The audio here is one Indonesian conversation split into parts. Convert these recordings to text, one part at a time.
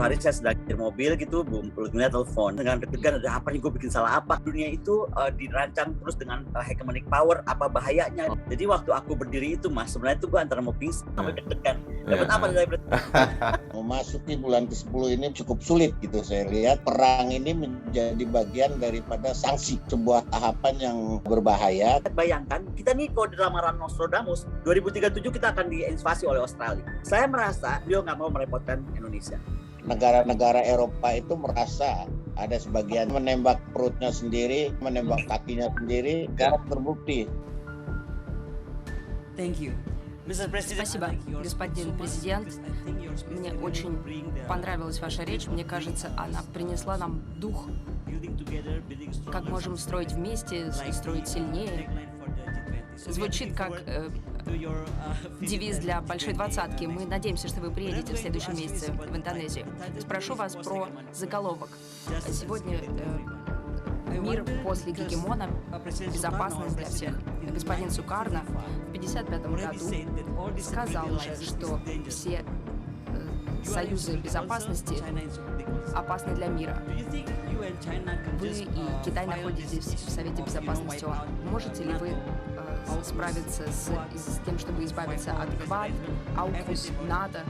hari saya sedang di mobil gitu, Ludmilla telepon dengan deg-degan, ada apa nih, gue bikin salah apa? Dunia itu dirancang terus dengan hegemonic power, apa bahayanya? Jadi waktu aku berdiri itu Mas, sebenarnya itu gue antara mau pingsan sama deg-degan. Dapat apa dari Memasuki bulan ke-10 ini cukup sulit gitu saya lihat. Perang ini menjadi bagian daripada sanksi, sebuah tahapan yang berbahaya. Bayangkan, kita nih kalau di ramalan Nostradamus, 2037 kita akan diinvasi oleh Australia. Saya merasa beliau nggak mau merepotkan Indonesia. Negara-negara Eropa itu merasa ada sebagian menembak perutnya sendiri, menembak kakinya sendiri, karena terbukti. Thank you. Спасибо, господин президент. Мне очень понравилась ваша речь. Мне кажется, она принесла нам дух, как можем строить вместе, строить сильнее. Звучит как девиз для Большой Двадцатки. Мы надеемся, что вы приедете в следующем месяце в Индонезию. Спрошу вас про заголовок. Сегодня мир после гегемона, безопасность для всех. Господин Сукарно в 1955 году сказал уже, что все союзы безопасности опасны для мира. Вы и Китай находитесь в Совете Безопасности ООН. Можете ли вы справиться с тем, чтобы избавиться от КВАД, АУКУС, НАТО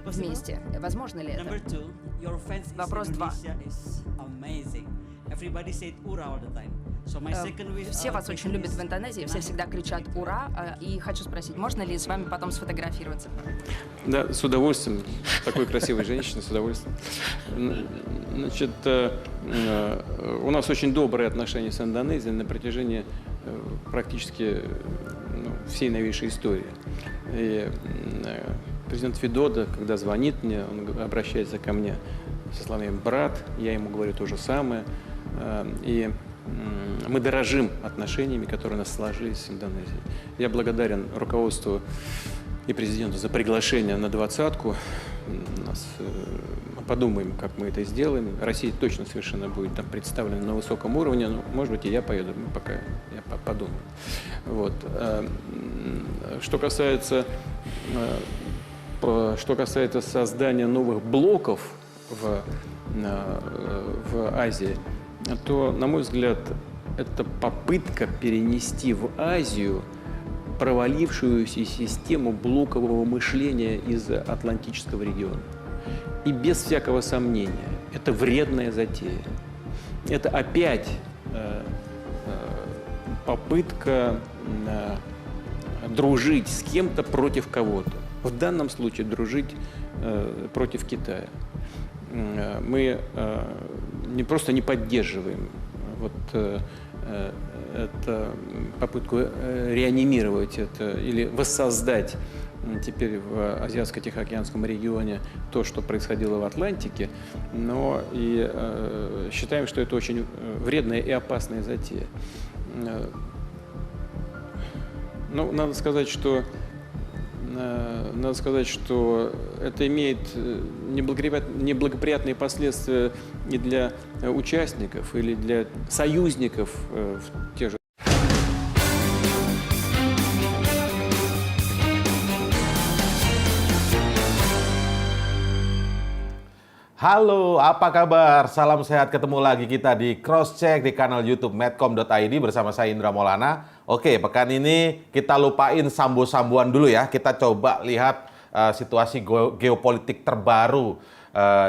вместе? Возможно ли это? Вопрос 2. Все вас очень любят в Индонезии, все всегда кричат «Ура!» И хочу спросить, можно ли с вами потом сфотографироваться? Да, с удовольствием. Такой красивой женщиной, с удовольствием. Значит, у нас очень добрые отношения с Индонезией на протяжении практически всей новейшей истории. И президент Видодо, когда звонит мне, он обращается ко мне со словами «брат», я ему говорю то же самое. И мы дорожим отношениями, которые у нас сложились с Индонезией. Я благодарен руководству и президенту за приглашение на двадцатку. Мы подумаем, как мы это сделаем. Россия точно совершенно будет там представлена на высоком уровне. Но, может быть, и я поеду. Пока я подумаю. Вот. Что касается создания новых блоков в Азии, то, на мой взгляд, это попытка перенести в Азию провалившуюся систему блокового мышления из Атлантического региона. И без всякого сомнения, это вредная затея. Это опять попытка дружить с кем-то против кого-то. В данном случае дружить против Китая. Мы просто не поддерживаем эту попытку реанимировать это или воссоздать теперь в Азиатско-Тихоокеанском регионе то, что происходило в Атлантике, но и считаем, что это очень вредная и опасная затея. Ну, надо сказать, что это имеет неблагоприятные последствия и для участников, или для союзников в тех же. Halo, apa kabar? Salam sehat, ketemu lagi kita di Crosscheck di kanal YouTube medcom.id bersama saya Indra Maulana. Oke, pekan ini kita lupain sambo-sambuan dulu ya. Kita coba lihat situasi geopolitik terbaru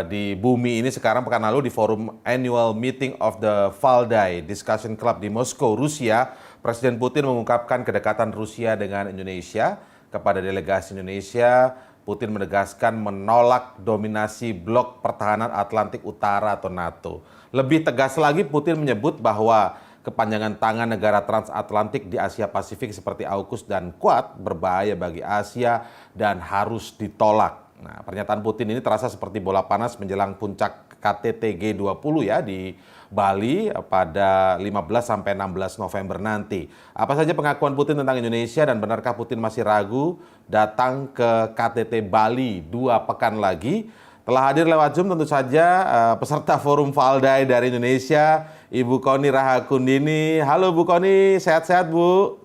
di bumi ini sekarang. Pekan lalu di forum Annual Meeting of the Valdai Discussion Club di Moskow, Rusia, Presiden Putin mengungkapkan kedekatan Rusia dengan Indonesia. Kepada delegasi Indonesia, Putin menegaskan menolak dominasi blok pertahanan Atlantik Utara atau NATO. Lebih tegas lagi, Putin menyebut bahwa kepanjangan tangan negara transatlantik di Asia Pasifik seperti AUKUS dan Quad berbahaya bagi Asia dan harus ditolak. Nah, pernyataan Putin ini terasa seperti bola panas menjelang puncak KTT G20 ya di Bali pada 15 sampai 16 November nanti. Apa saja pengakuan Putin tentang Indonesia dan benarkah Putin masih ragu datang ke KTT Bali 2 pekan lagi? Telah hadir lewat Zoom tentu saja peserta Forum Valdai dari Indonesia, Ibu Koni Rahakundini. Halo Bu Koni, sehat-sehat Bu?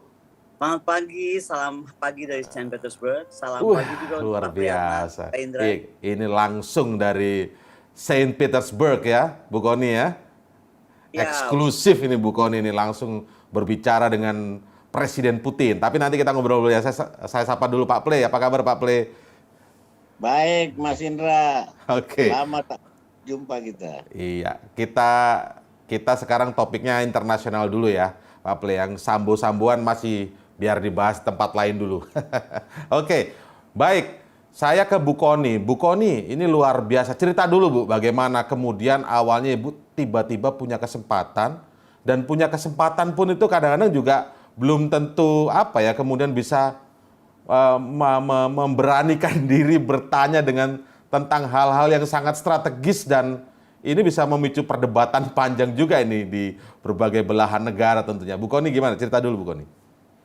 Selamat pagi, salam pagi dari Saint Petersburg. Salam pagi juga untuk Luar Pak Priyatna, biasa. Pak Indra. Ini langsung dari Saint Petersburg ya, Bu Kony ya. Ya, Eksklusif ini Bu Kony ini langsung berbicara dengan Presiden Putin. Tapi nanti kita ngobrol dulu ya. Saya sapa dulu Pak Ple. Apa kabar Pak Ple? Baik, Mas Indra. Oke. Selamat jumpa kita. Iya, kita sekarang topiknya internasional dulu ya, Pak Ple. Yang sambo-samboan masih biar dibahas tempat lain dulu. Oke, baik. Saya ke Bu Kony. Bu Kony, ini luar biasa. Cerita dulu Bu, bagaimana kemudian awalnya Ibu tiba-tiba punya kesempatan, dan punya kesempatan pun itu kadang-kadang juga belum tentu kemudian bisa memberanikan diri bertanya tentang hal-hal yang sangat strategis, dan ini bisa memicu perdebatan panjang juga ini di berbagai belahan negara tentunya. Bu Kony gimana? Cerita dulu Bu Kony.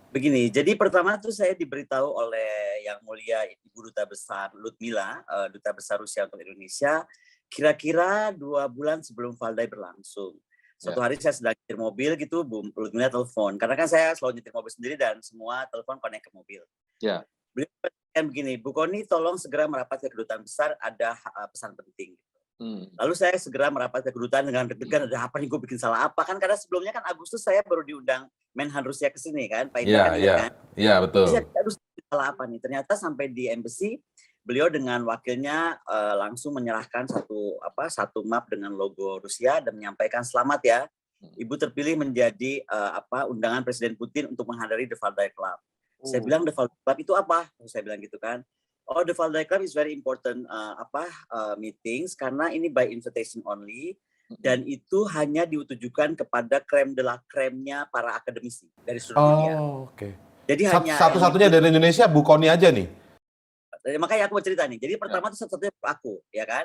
begini. Jadi pertama tuh saya diberitahu oleh Yang Mulia Ibu Duta Besar Ludmila, Duta Besar Rusia untuk Indonesia, kira-kira 2 bulan sebelum Valdai berlangsung. Suatu hari saya sedang nyetir mobil gitu, Bu Ludmila telepon. Karena kan saya selalu nyetir mobil sendiri dan semua telepon connect ke mobil. Ya. Beliau kan begini, Bu Kony tolong segera merapat ke kedutaan besar, ada pesan penting. Lalu saya segera merapat ke kedutaan dengan deg-degan, ada apa nih, gue bikin salah apa? Kan karena sebelumnya kan Agustus saya baru diundang Menhan Rusia ke sini kan, Pak Indra kan? Iya, betul. Jadi saya harus salah apa nih? Ternyata sampai di embassy, beliau dengan wakilnya langsung menyerahkan satu map dengan logo Rusia dan menyampaikan selamat ya, Ibu terpilih menjadi undangan Presiden Putin untuk menghadiri The Valdai Club. Saya bilang The Valdai Club itu apa? Saya bilang gitu kan. Oh, The Valdai Club is very important meetings karena ini by invitation only, dan itu hanya ditujukan kepada krem de la kremnya para akademisi dari seluruh dunia. Oke. Jadi hanya Satu-satunya dari Indonesia Bu Kony aja nih. Makanya aku mau cerita nih. Jadi pertama itu satu-satunya aku, ya kan.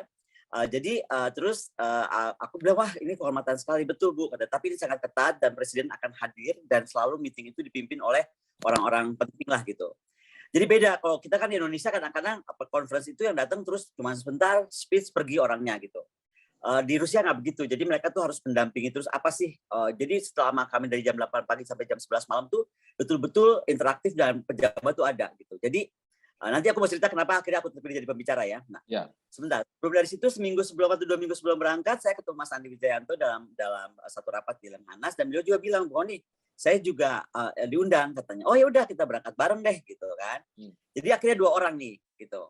Terus aku bilang, wah ini kehormatan sekali, betul Bu. Tapi ini sangat ketat dan Presiden akan hadir dan selalu meeting itu dipimpin oleh orang-orang penting lah gitu. Jadi beda, kalau kita kan di Indonesia kadang-kadang conference itu yang datang terus cuma sebentar, speech pergi orangnya gitu. Di Rusia nggak begitu, jadi mereka tuh harus mendampingi terus apa sih. Jadi selama kami dari jam 8 pagi sampai jam 11 malam tuh betul-betul interaktif dan pejabat tuh ada gitu. Jadi nanti aku mau cerita kenapa akhirnya aku terpilih jadi pembicara ya. Nah, sebentar. Belum dari situ, seminggu sebelum atau 2 minggu sebelum berangkat, saya ketemu Mas Andi Wijayanto dalam satu rapat di Lemhanas, dan beliau juga bilang, Bu Kony, saya juga diundang katanya. Oh ya udah kita berangkat bareng deh gitu kan. Jadi akhirnya 2 orang nih gitu.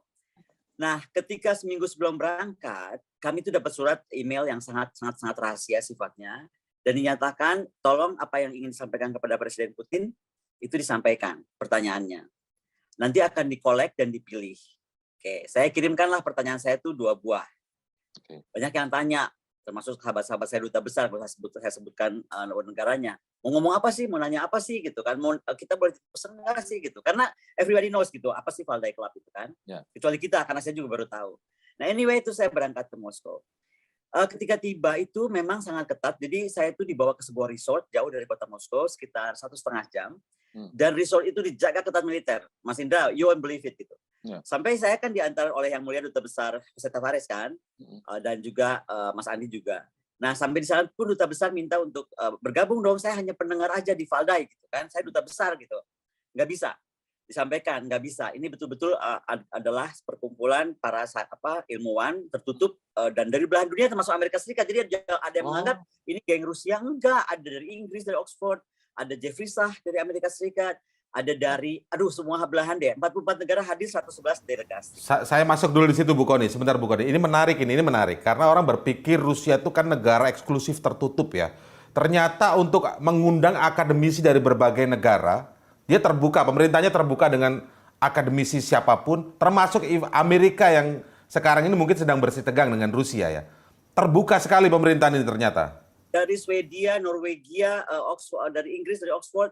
Nah, ketika seminggu sebelum berangkat, kami itu dapat surat email yang sangat rahasia sifatnya, dan dinyatakan tolong apa yang ingin disampaikan kepada Presiden Putin itu disampaikan pertanyaannya. Nanti akan dikolek dan dipilih. Oke, saya kirimkanlah pertanyaan saya itu 2 buah. Banyak yang tanya, termasuk sahabat-sahabat saya duta besar, saya sebutkan negaranya. Mau ngomong apa sih, mau nanya apa sih gitu kan, kita boleh pesan nggak sih gitu, karena everybody knows gitu apa sih Valdai Club itu kan, kecuali kita karena saya juga baru tahu. Nah anyway itu saya berangkat ke Moskow. Ketika tiba itu memang sangat ketat, jadi saya itu dibawa ke sebuah resort jauh dari kota Moskow sekitar 1,5 jam, dan resort itu dijaga ketat militer. Mas Indra, you won't believe it gitu. Sampai saya kan diantar oleh Yang Mulia Duta Besar Jose Tavares kan, dan juga Mas Andi juga. Nah sampai di sana pun Duta Besar minta untuk bergabung dong, saya hanya pendengar aja di Valdai gitu kan, saya Duta Besar gitu. Nggak bisa disampaikan, nggak bisa. Ini betul-betul adalah perkumpulan para ilmuwan tertutup dan dari belahan dunia termasuk Amerika Serikat. Jadi ada yang menganggap ini geng Rusia, enggak. Ada dari Inggris, dari Oxford, ada Jeffrey Sachs dari Amerika Serikat, ada dari semua belahan deh. 44 negara hadir, 111 delegasi. Saya masuk dulu di situ Bu Kony. Sebentar Bu Kony. Ini menarik karena orang berpikir Rusia itu kan negara eksklusif tertutup ya. Ternyata untuk mengundang akademisi dari berbagai negara, dia terbuka, pemerintahnya terbuka dengan akademisi siapapun, termasuk Amerika yang sekarang ini mungkin sedang bersih tegang dengan Rusia ya. Terbuka sekali pemerintahan ini ternyata. Dari Swedia, Norwegia, Oxford, dari Inggris, dari Oxford,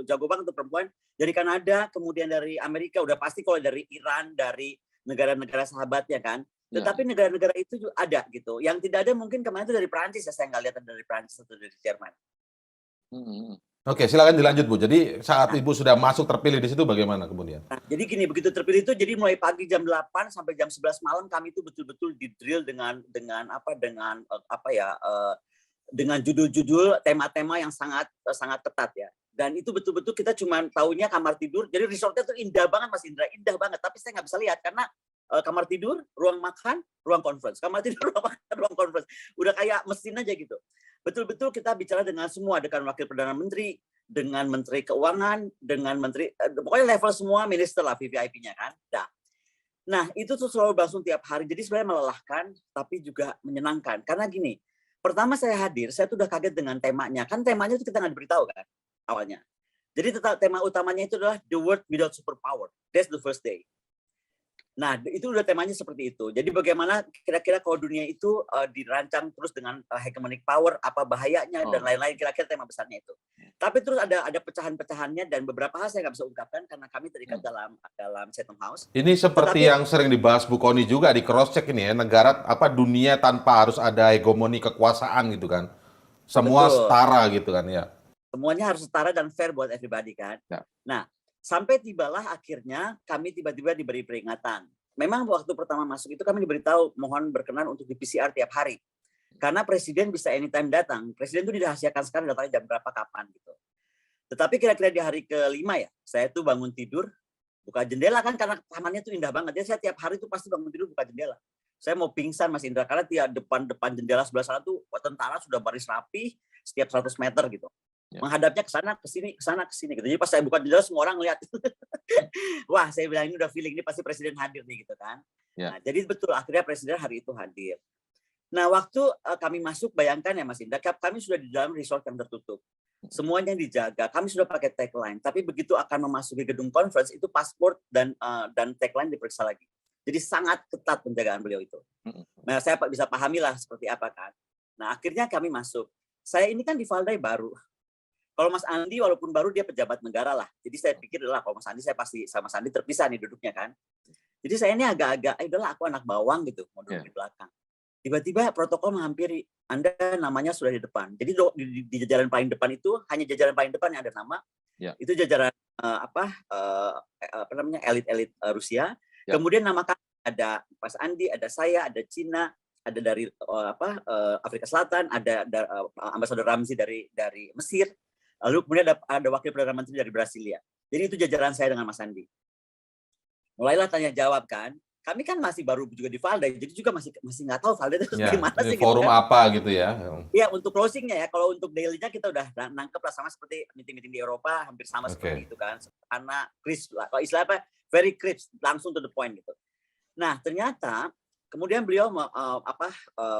jago banget untuk perempuan. Dari Kanada, kemudian dari Amerika, udah pasti kalau dari Iran, dari negara-negara sahabatnya kan. Tetapi negara-negara itu juga ada gitu. Yang tidak ada mungkin kemarin itu dari Perancis ya, saya nggak lihat dari Perancis atau dari Jerman. Oke, silakan dilanjut Bu. Jadi saat Ibu sudah masuk terpilih di situ bagaimana kemudian? Nah, jadi gini, begitu terpilih itu jadi mulai pagi jam 8 sampai jam 11 malam kami itu betul-betul di-drill dengan judul-judul tema-tema yang sangat ketat ya. Dan itu betul-betul kita cuma taunya kamar tidur. Jadi resortnya tuh indah banget Mas Indra, indah banget. Tapi saya nggak bisa lihat karena kamar tidur, ruang makan, ruang conference. Kamar tidur, ruang makan, ruang conference. Udah kayak mesin aja gitu. Betul-betul kita bicara dengan semua, dengan Wakil Perdana Menteri, dengan Menteri Keuangan, dengan Menteri, pokoknya level semua minister lah VVIP-nya kan. Nah, itu tuh selalu berlangsung tiap hari. Jadi sebenarnya melelahkan, tapi juga menyenangkan. Karena gini, pertama saya hadir, saya tuh udah kaget dengan temanya. Kan temanya itu kita nggak diberitahu kan awalnya. Jadi tema utamanya itu adalah the world without superpower. That's the first day. Nah, itu udah temanya seperti itu. Jadi bagaimana kira-kira kalau dunia itu dirancang terus dengan hegemonic power, apa bahayanya dan lain-lain, kira-kira tema besarnya itu. Tapi terus ada pecahan-pecahannya dan beberapa hal saya nggak bisa ungkapkan karena kami terikat dalam Chatham House. Ini seperti yang sering dibahas Bu Kony juga di Crosscheck ini ya, negara dunia tanpa harus ada hegemoni kekuasaan gitu kan. Semua Betul. setara gitu kan ya. Semuanya harus setara dan fair buat everybody kan. Ya. Nah, sampai tibalah akhirnya kami tiba-tiba diberi peringatan. Memang waktu pertama masuk itu kami diberitahu mohon berkenan untuk di PCR tiap hari. Karena presiden bisa anytime datang. Presiden itu dirahasiakan sekali datangnya jam berapa, kapan gitu. Tetapi kira-kira di hari kelima ya, saya tuh bangun tidur, buka jendela kan karena tamannya tuh indah banget. Jadi saya tiap hari tuh pasti bangun tidur buka jendela. Saya mau pingsan Mas Indra karena tiap depan jendela sebelah sana tuh tentara sudah baris rapi setiap 100 meter gitu. Menghadapnya ke sana, ke sini gitu. Jadi pas saya buka jendela semua orang lihat. Wah, saya bilang ini udah feeling ini pasti presiden hadir nih gitu kan. Nah, jadi betul akhirnya presiden hari itu hadir. Nah, waktu kami masuk, bayangkan ya Mas Indra, kami sudah di dalam resort yang tertutup. Semuanya dijaga, kami sudah pakai tagline. Tapi begitu akan memasuki gedung conference, itu paspor dan tagline diperiksa lagi. Jadi sangat ketat penjagaan beliau itu. Nah, saya bisa pahami lah seperti apa kan. Nah, akhirnya kami masuk. Saya ini kan di Valdai baru. Kalau Mas Andi walaupun baru dia pejabat negara lah. Jadi saya pikir adalah kalau Mas Andi saya pasti sama Mas Andi terpisah nih duduknya kan. Jadi saya ini agak-agak, udahlah aku anak bawang gitu, mau duduk di belakang. Tiba-tiba protokol menghampiri, Anda namanya sudah di depan. Jadi di jajaran paling depan itu hanya jajaran paling depan yang ada nama. Itu jajaran elit-elit Rusia. Kemudian nama kami ada Mas Andi, ada saya, ada Cina, ada dari Afrika Selatan, ada Ambasador Ramzi dari Mesir. Lalu kemudian ada Wakil Perdana Menteri dari Brasilia. Jadi itu jajaran saya dengan Mas Andi. Mulailah tanya jawab kan. Kami kan masih baru juga di Valdai, jadi juga masih nggak tahu Valdai itu gimana sih. Forum gitu kan. apa gitu ya. Iya, untuk closingnya ya. Kalau untuk daily-nya kita udah nangkep lah, sama seperti meeting-meeting di Eropa, hampir sama seperti itu kan. Karena crisp lah. Kalau istilah apa? Very crisp, langsung to the point gitu. Nah, ternyata kemudian beliau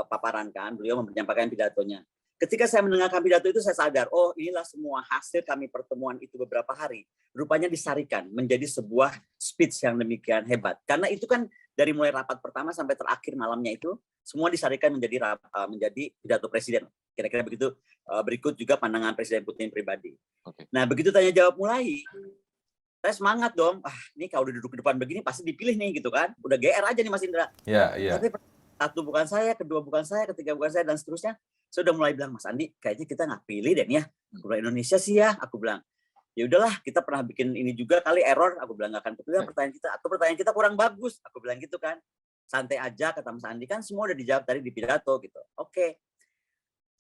paparan kan, beliau menyampaikan pidatonya. Ketika saya mendengarkan pidato itu saya sadar, oh inilah semua hasil kami pertemuan itu beberapa hari. Rupanya disarikan menjadi sebuah speech yang demikian hebat. Karena itu kan dari mulai rapat pertama sampai terakhir malamnya itu, semua disarikan menjadi pidato presiden. Kira-kira begitu. Berikut juga pandangan Presiden Putin pribadi. Nah, begitu tanya jawab mulai, saya semangat dong. Ini kalau udah duduk di depan begini pasti dipilih nih gitu kan. Udah GR aja nih Mas Indra. Iya. Tapi satu bukan saya, kedua bukan saya, ketiga bukan saya, dan seterusnya. Saya udah mulai bilang, Mas Andi, kayaknya kita nggak pilih deh ya. Aku bilang Indonesia sih ya. Aku bilang, ya udahlah, kita pernah bikin ini juga kali error. Aku bilang nggak akan kepilih pertanyaan kita, atau pertanyaan kita kurang bagus. Aku bilang gitu kan. Santai aja kata Mas Andi, kan semua udah dijawab tadi di pidato gitu. Oke.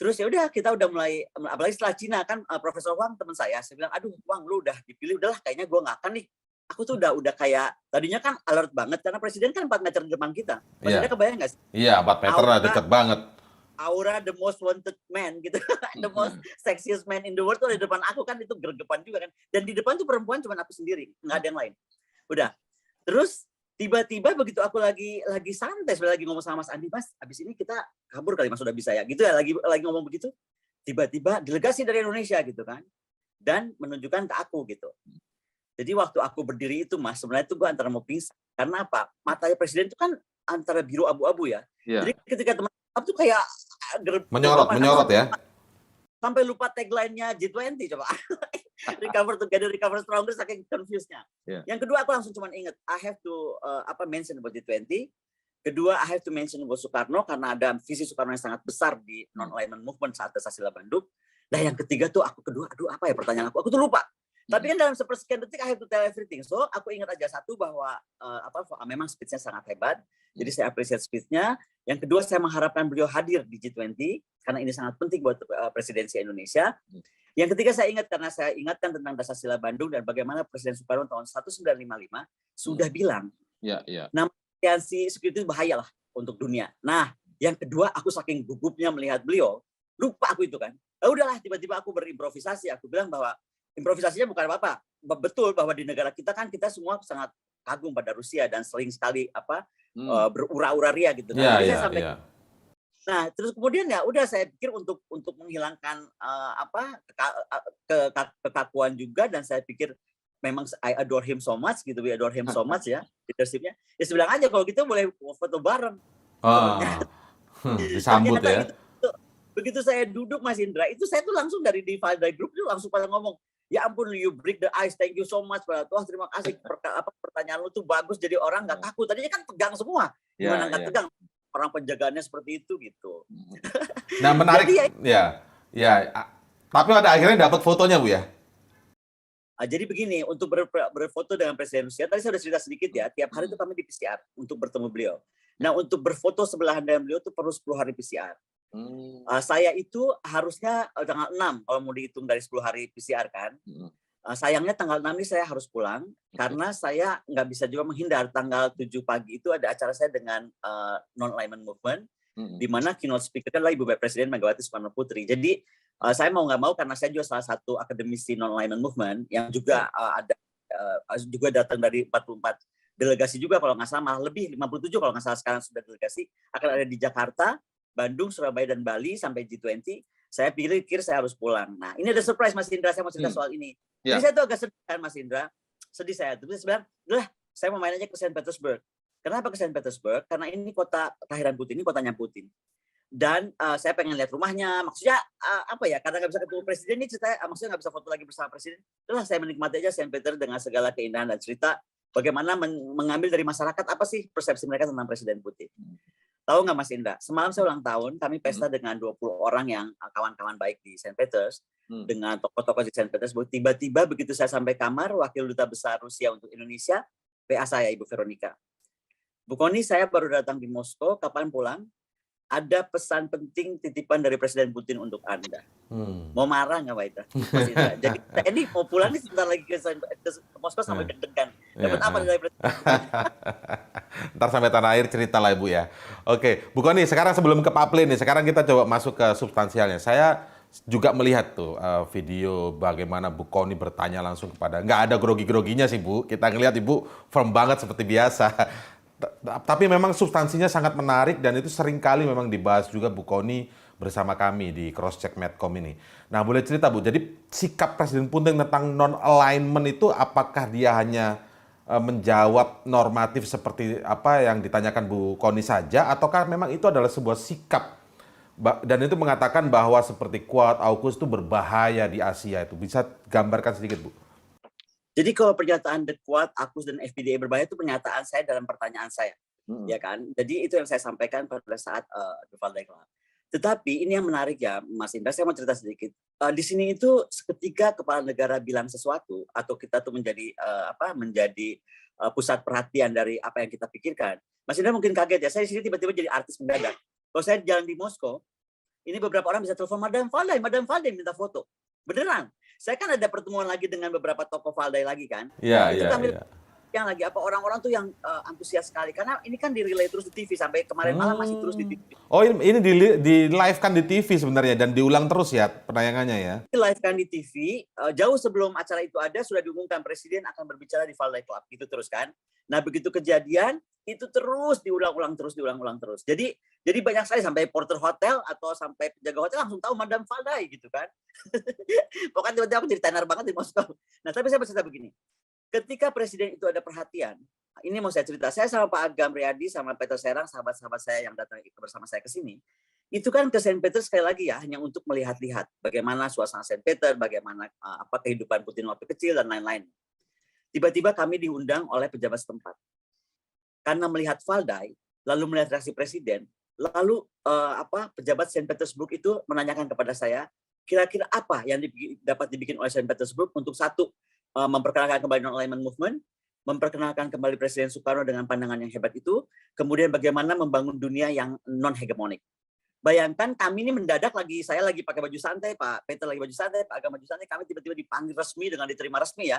Terus ya udah kita udah mulai, apalagi setelah Cina kan Profesor Wang teman saya bilang, aduh Wang lu udah dipilih, udahlah kayaknya gue nggak akan nih. Aku tuh udah kayak tadinya kan alert banget karena presiden kan 4 meter di depan kita. Maksudnya kebayang nggak sih? Iya, 4 meter lah, deket banget. Aura the most wanted man gitu, the most sexiest man in the world tuh di depan aku kan, itu gergepan juga kan. Dan di depan tuh perempuan cuma aku sendiri, nggak ada yang lain. Udah. Terus tiba-tiba begitu aku lagi santai, lagi ngomong sama Mas Andi, Mas, abis ini kita kabur kali Mas, sudah bisa ya, gitu ya, lagi ngomong begitu. Tiba-tiba delegasi dari Indonesia gitu kan, dan menunjukkan ke aku gitu. Jadi waktu aku berdiri itu Mas, sebenarnya itu gue antara mau pingsan. Karena apa? Matanya presiden itu kan antara biru abu-abu ya. Jadi ketika teman tuh kayak menyorot ya. Sampai lupa tagline-nya G20 coba. Recover together, recover stronger, saking confused-nya. Yang kedua aku langsung cuma ingat, I have to mention about G20. Kedua, I have to mention about Soekarno karena ada visi Soekarno yang sangat besar di non-alignment movement saat Sasila Bandung. Nah, yang ketiga tuh aduh apa ya pertanyaan aku tuh lupa. Tapi kan dalam sepersekian detik I have to tell everything. So aku ingat aja satu bahwa memang speech-nya sangat hebat. Jadi saya appreciate speech-nya. Yang kedua saya mengharapkan beliau hadir di G20 karena ini sangat penting buat presidensi Indonesia. Yang ketiga saya ingat karena saya ingatkan tentang Dasar Sila Bandung dan bagaimana Presiden Soekarno tahun 1955 sudah bilang, nama aliansi security itu bahaya lah untuk dunia. Nah, yang kedua aku saking gugupnya melihat beliau, lupa aku itu kan. Udahlah tiba-tiba aku berimprovisasi, aku bilang bahwa improvisasinya bukan apa-apa. Betul bahwa di negara kita kan kita semua sangat kagum pada Rusia dan sering sekali berura-ura ria gitu. Nah, saya sampai Nah, terus kemudian ya udah saya pikir untuk menghilangkan kekakuan juga, dan saya pikir memang I adore him so much gitu, we adore him so much ya, leadership-nya. Ya saya bilang aja kalau gitu boleh foto bareng. Disambut ya. Begitu saya duduk Mas Indra, itu saya tuh langsung dari di Valdai Group itu langsung pada ngomong, ya ampun you break the ice, thank you so much. Wah terima kasih, pertanyaan lu tuh bagus, jadi orang nggak takut. Tadinya kan tegang semua, gimana nggak tegang? Orang penjagaannya seperti itu gitu. Nah menarik, tapi pada akhirnya dapat fotonya Bu ya. Jadi begini, untuk berfoto dengan Presiden Rusia, tadi saya sudah cerita sedikit ya, tiap hari itu kami di PCR untuk bertemu beliau. Nah untuk berfoto sebelahan dengan beliau itu perlu 10 hari PCR. Saya itu harusnya tanggal 6 kalau mau dihitung dari 10 hari PCR kan. Sayangnya tanggal 6 ini saya harus pulang karena saya nggak bisa juga menghindar. Tanggal 7 pagi itu ada acara saya dengan Non-Alignment Movement, di mana keynote speaker adalah Ibu Presiden Megawati Soekarno Putri. Jadi saya mau nggak mau, karena saya juga salah satu akademisi Non-Alignment Movement yang juga juga datang dari 44 delegasi juga kalau nggak salah, malah lebih 57 kalau nggak salah sekarang sudah delegasi, akan ada di Jakarta, Bandung, Surabaya, dan Bali sampai G20. Saya pikir saya harus pulang. Nah ini ada surprise Mas Indra, saya mau cerita soal ini. Jadi saya tuh agak sedih kan Mas Indra, sedih saya. Tapi saya bilang, saya mau main aja ke Saint Petersburg. Kenapa ke Saint Petersburg? Karena ini kota kelahiran Putin, ini kotanya Putin. Dan saya pengen lihat rumahnya. Maksudnya karena nggak bisa ketemu presiden ini, ceritanya maksudnya nggak bisa foto lagi bersama presiden. Itulah saya menikmati aja Saint Peter dengan segala keindahan dan cerita bagaimana mengambil dari masyarakat apa sih persepsi mereka tentang Presiden Putin. Tahu nggak Mas Indra, semalam saya ulang tahun, kami pesta dengan 20 orang yang kawan-kawan baik di Saint Peters, dengan tokoh-tokoh di Saint Petersburg. Tiba-tiba begitu saya sampai kamar, Wakil Duta Besar Rusia untuk Indonesia, PA saya, Ibu Veronica. Bu Koni, saya baru datang di Moskow, kapan pulang? Ada pesan penting titipan dari Presiden Putin untuk Anda. Mau marah nggak Pak Ita? Mas Indra. Jadi ini mau pulang nih sebentar lagi ke Moskow sampai deg-degan. Dapat apa dari Presiden? Ntar sampai tanah air cerita lah Ibu ya. Oke, Bu Koni, sekarang sebelum ke Paplin nih, sekarang kita coba masuk ke substansialnya. Saya juga melihat tuh video bagaimana Bu Koni bertanya langsung kepada, nggak ada grogi-groginya sih Bu. Kita ngelihat Ibu firm banget seperti biasa. Tapi memang substansinya sangat menarik dan itu seringkali memang dibahas juga Bu Koni bersama kami di Crosscheck Medcom ini. Nah boleh cerita Bu, jadi sikap Presiden Putin tentang non-alignment itu apakah dia hanya menjawab normatif seperti apa yang ditanyakan Bu Koni saja, ataukah memang itu adalah sebuah sikap dan itu mengatakan bahwa seperti Quad, AUKUS itu berbahaya di Asia itu. Bisa gambarkan sedikit Bu? Jadi kalau pernyataan The Quad, AUKUS, dan FPDA berbahaya itu pernyataan saya dalam pertanyaan saya, ya kan? Jadi itu yang saya sampaikan pada saat The Valdai Club. Tetapi ini yang menarik ya, Mas Indra, saya mau cerita sedikit. Di sini itu ketika kepala negara bilang sesuatu atau kita tuh menjadi pusat perhatian dari apa yang kita pikirkan. Mas Indra mungkin kaget ya, saya di sini tiba-tiba jadi artis mendadak. Kalau saya jalan di Moskow, ini beberapa orang bisa telepon Madam Valdai minta foto. Beneran. Saya kan ada pertemuan lagi dengan beberapa tokoh Valdai lagi kan. Iya. Yang lagi orang-orang tuh yang antusias sekali karena ini kan di-relay terus di TV sampai kemarin malam masih terus di TV. Oh, ini di live kan di TV sebenarnya dan diulang terus ya penayangannya ya. Di live kan di TV, jauh sebelum acara itu ada sudah diumumkan Presiden akan berbicara di Valdai Club gitu terus kan. Nah, begitu kejadian itu terus diulang-ulang terus. Jadi banyak sekali sampai porter hotel atau sampai penjaga hotel langsung tahu Madam Valdai gitu kan. Pokoknya tiba-tiba aku jadi tenar banget di Moskow. Nah, tapi saya bercerita begini. Ketika Presiden itu ada perhatian, ini mau saya cerita. Saya sama Pak Agam Riyadi sama Peter Serang, sahabat-sahabat saya yang datang bersama saya ke sini. Itu kan ke Saint Peter sekali lagi ya, hanya untuk melihat-lihat bagaimana suasana Saint Peter, bagaimana kehidupan Putin waktu kecil dan lain-lain. Tiba-tiba kami diundang oleh pejabat setempat. Karena melihat Valdai, lalu melihat reaksi Presiden, lalu pejabat Saint Petersburg itu menanyakan kepada saya, kira-kira apa yang dapat dibikin oleh Saint Petersburg untuk satu, memperkenalkan kembali non-alignment movement, memperkenalkan kembali Presiden Soekarno dengan pandangan yang hebat itu, kemudian bagaimana membangun dunia yang non-hegemonik. Bayangkan kami ini mendadak saya lagi pakai baju santai, Pak Peter lagi baju santai, Pak Agam baju santai, kami tiba-tiba dipanggil resmi dengan diterima resmi ya.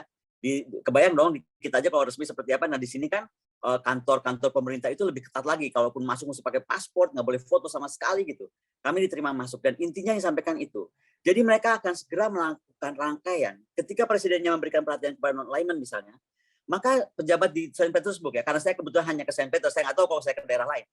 Kebayang dong kita aja kalau resmi seperti apa. Nah di sini kan kantor-kantor pemerintah itu lebih ketat lagi. Kalaupun masuk mesti pakai paspor, nggak boleh foto sama sekali gitu. Kami diterima masuk dan intinya yang disampaikan itu. Jadi mereka akan segera melakukan rangkaian. Ketika presidennya memberikan perhatian kepada non-alignment misalnya, maka pejabat di Saint Petersburg ya, karena saya kebetulan hanya ke Saint Petersburg, saya nggak tahu kalau saya ke daerah lain.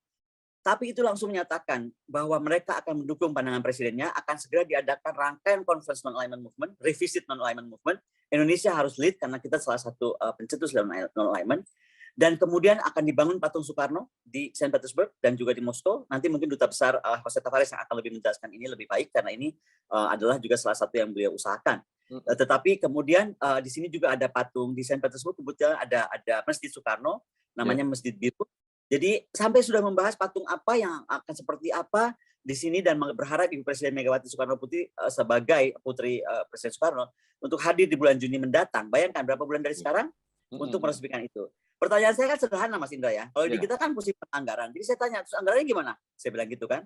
Tapi itu langsung menyatakan bahwa mereka akan mendukung pandangan presidennya, akan segera diadakan rangkaian conference non-alignment movement, revisit non-alignment movement. Indonesia harus lead karena kita salah satu pencetus non-alignment. Dan kemudian akan dibangun patung Soekarno di Saint Petersburg dan juga di Moskow. Nanti mungkin Duta Besar Jose Tavares yang akan lebih menjelaskan ini lebih baik karena ini adalah juga salah satu yang beliau usahakan. Tetapi kemudian di sini juga ada patung di Saint Petersburg, kebetulan ada Masjid Soekarno, namanya Masjid Biru. Jadi sampai sudah membahas patung apa yang akan seperti apa di sini dan berharap Ibu Presiden Megawati Soekarno Putri sebagai putri Presiden Soekarno untuk hadir di bulan Juni mendatang. Bayangkan berapa bulan dari sekarang untuk meresmikan itu. Pertanyaan saya kan sederhana Mas Indra ya. Kalau di kita kan pusing anggaran. Jadi saya tanya, terus anggarannya gimana? Saya bilang gitu kan.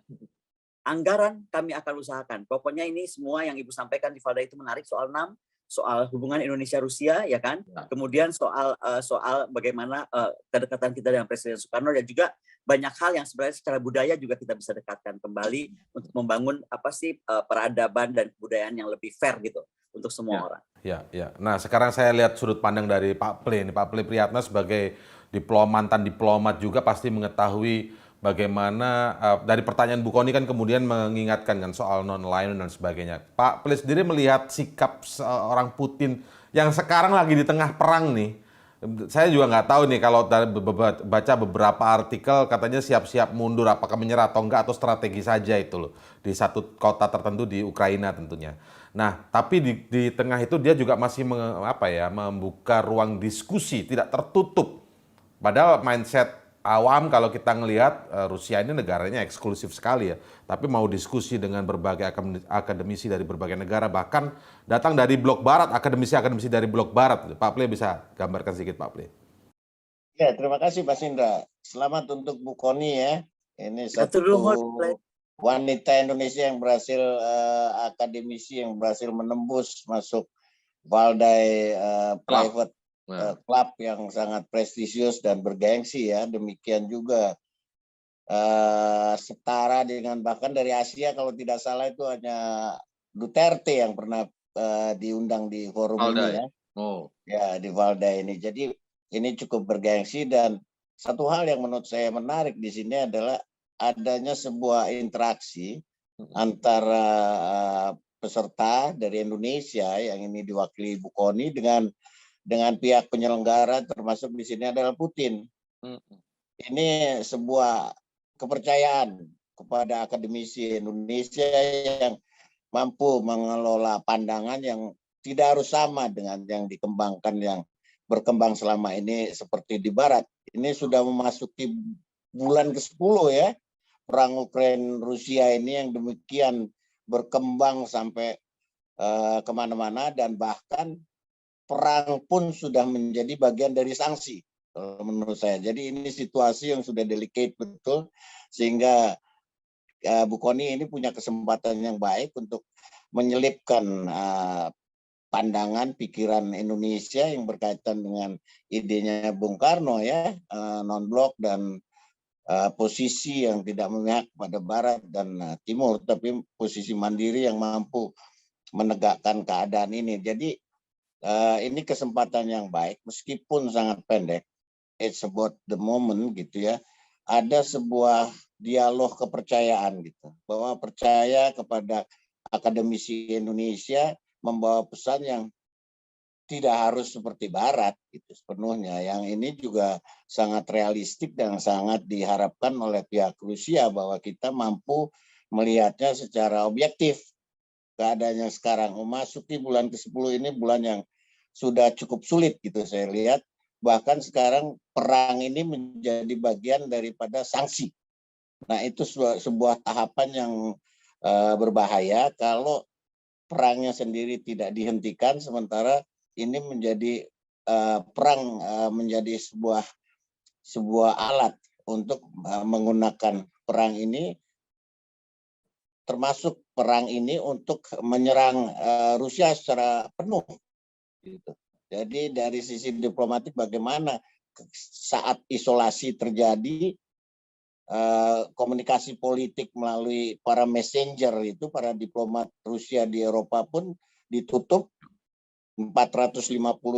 Anggaran kami akan usahakan. Pokoknya ini semua yang Ibu sampaikan di Valda itu menarik soal 6, soal hubungan Indonesia-Rusia ya kan. Kemudian soal bagaimana kedekatan kita dengan Presiden Soekarno dan juga banyak hal yang sebenarnya secara budaya juga kita bisa dekatkan kembali untuk membangun peradaban dan kebudayaan yang lebih fair gitu untuk semua orang. Ya. Nah, sekarang saya lihat sudut pandang dari Pak Ple. Pak Ple Priyatna sebagai mantan diplomat juga pasti mengetahui bagaimana dari pertanyaan Bu Kony kan kemudian mengingatkan kan soal non-alignment dan sebagainya. Pak Ple sendiri melihat sikap seorang Putin yang sekarang lagi di tengah perang nih. Saya juga nggak tahu nih kalau baca beberapa artikel katanya siap-siap mundur, apakah menyerah atau enggak atau strategi saja itu loh di satu kota tertentu di Ukraina tentunya. Nah, tapi di tengah itu dia juga masih membuka ruang diskusi tidak tertutup. Padahal mindset awam kalau kita ngelihat Rusia ini negaranya eksklusif sekali ya, tapi mau diskusi dengan berbagai akademisi dari berbagai negara, bahkan datang dari blok barat, akademisi dari blok barat. Pak Ple bisa gambarkan sedikit Pak Ple. Ya, terima kasih Mas Indra. Selamat untuk Bu Kony ya. Ini satu wanita Indonesia yang berhasil akademisi yang berhasil menembus masuk Valdai private klub yang sangat prestisius dan bergengsi ya. Demikian juga setara dengan bahkan dari Asia kalau tidak salah itu hanya Duterte yang pernah diundang di forum ini ya. Ya di Valdai ini. Jadi ini cukup bergengsi dan satu hal yang menurut saya menarik di sini adalah adanya sebuah interaksi antara peserta dari Indonesia yang ini diwakili Bu Kony dengan pihak penyelenggara termasuk di sini adalah Putin. Ini sebuah kepercayaan kepada akademisi Indonesia yang mampu mengelola pandangan yang tidak harus sama dengan yang dikembangkan yang berkembang selama ini seperti di Barat. Ini sudah memasuki bulan ke-10 ya. Perang Ukraina Rusia ini yang demikian berkembang sampai kemana-mana dan bahkan perang pun sudah menjadi bagian dari sanksi menurut saya. Jadi ini situasi yang sudah delicate betul sehingga Bu Kony ini punya kesempatan yang baik untuk menyelipkan pandangan pikiran Indonesia yang berkaitan dengan idenya Bung Karno ya, non-blok dan posisi yang tidak memihak pada Barat dan Timur, tapi posisi mandiri yang mampu menegakkan keadaan ini. Jadi ini kesempatan yang baik, meskipun sangat pendek. It's about the moment gitu ya. Ada sebuah dialog kepercayaan gitu, bahwa percaya kepada akademisi Indonesia membawa pesan yang tidak harus seperti Barat gitu sepenuhnya. Yang ini juga sangat realistik dan sangat diharapkan oleh pihak Rusia bahwa kita mampu melihatnya secara objektif. Keadaannya sekarang memasuki bulan ke-10 ini bulan yang sudah cukup sulit gitu saya lihat. Bahkan sekarang perang ini menjadi bagian daripada sanksi. Nah itu sebuah tahapan yang berbahaya kalau perangnya sendiri tidak dihentikan sementara ini menjadi perang menjadi sebuah alat untuk menggunakan perang ini termasuk perang ini untuk menyerang Rusia secara penuh. Gitu. Jadi dari sisi diplomatik bagaimana saat isolasi terjadi, komunikasi politik melalui para messenger itu, para diplomat Rusia di Eropa pun ditutup. 450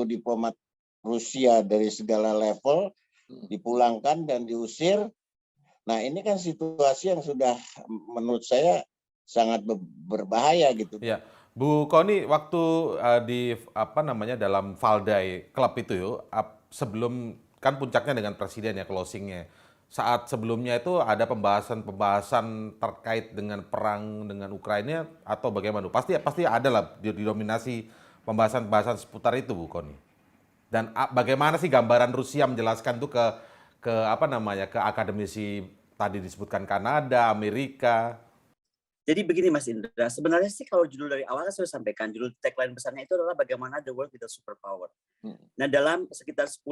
diplomat Rusia dari segala level dipulangkan dan diusir. Nah, ini kan situasi yang sudah menurut saya sangat berbahaya gitu. Ya, Bu Kony, waktu di dalam Valdai Club itu sebelum kan puncaknya dengan presiden ya, closingnya. Saat sebelumnya itu ada pembahasan terkait dengan perang dengan Ukraina atau bagaimana? Pasti ada lah didominasi pembahasan seputar itu, Bu Kony. Dan bagaimana sih gambaran Rusia menjelaskan itu ke akademisi tadi disebutkan Kanada, Amerika? Jadi begini Mas Indra, sebenarnya sih kalau judul dari awal saya sampaikan, judul tagline besarnya itu adalah bagaimana the world with a superpower. Nah, dalam sekitar 10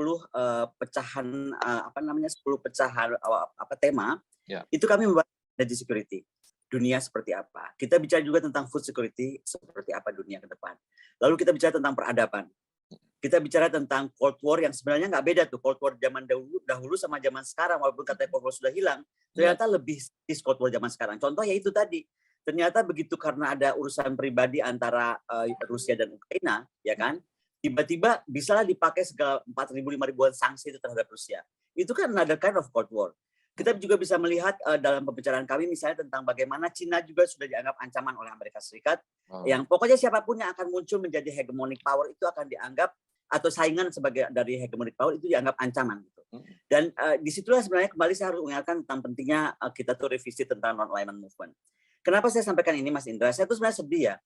pecahan 10 pecahan tema, itu kami membahas energy security. Dunia seperti apa. Kita bicara juga tentang food security, seperti apa dunia ke depan. Lalu kita bicara tentang peradaban. Kita bicara tentang Cold War yang sebenarnya nggak beda tuh. Cold War zaman dahulu sama zaman sekarang, walaupun katanya Cold War sudah hilang, ternyata lebih serius Cold War zaman sekarang. Contoh ya itu tadi. Ternyata begitu karena ada urusan pribadi antara Rusia dan Ukraina, ya kan? Tiba-tiba bisalah dipakai segala 4.000-5.000-an sanksi itu terhadap Rusia. Itu kan another kind of Cold War. Kita juga bisa melihat dalam pembicaraan kami misalnya tentang bagaimana Cina juga sudah dianggap ancaman oleh Amerika Serikat. Yang pokoknya siapapun yang akan muncul menjadi hegemonic power itu akan dianggap, atau saingan sebagai dari hegemonic power itu dianggap ancaman gitu. Dan disitulah sebenarnya kembali saya harus mengingatkan tentang pentingnya kita tuh revisi tentang non-alignment movement. Kenapa saya sampaikan ini Mas Indra? Saya tuh sebenarnya sedih ya.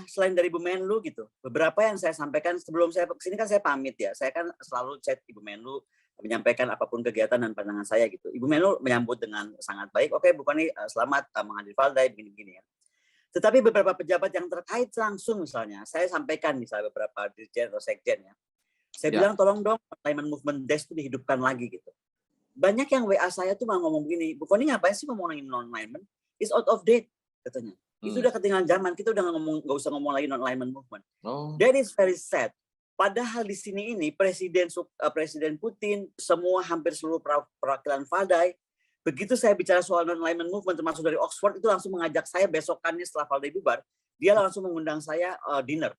Selain dari Ibu Menlu gitu, beberapa yang saya sampaikan sebelum saya kesini kan saya pamit ya. Saya kan selalu chat Ibu Menlu, menyampaikan apapun kegiatan dan pandangan saya gitu. Ibu Menlu menyambut dengan sangat baik. Oke, bukan nih selamat menghadiri Valdai begini-begini ya. Tetapi beberapa pejabat yang terkait langsung misalnya, saya sampaikan misalnya beberapa dirjen atau sekjen ya. Saya bilang tolong dong alignment movement desk itu dihidupkan lagi gitu. Banyak yang WA saya tuh mau ngomong begini, Bu Kony ngapain sih ngomongin non-alignment? It's out of date katanya. Itu udah ketinggalan zaman, kita udah nggak usah ngomong lagi non-alignment movement. That is very sad. Padahal di sini ini Presiden Putin, semua hampir seluruh perwakilan Valdai, begitu saya bicara soal non-alignment movement termasuk dari Oxford, itu langsung mengajak saya besokannya setelah Valdai bubar, dia langsung mengundang saya dinner.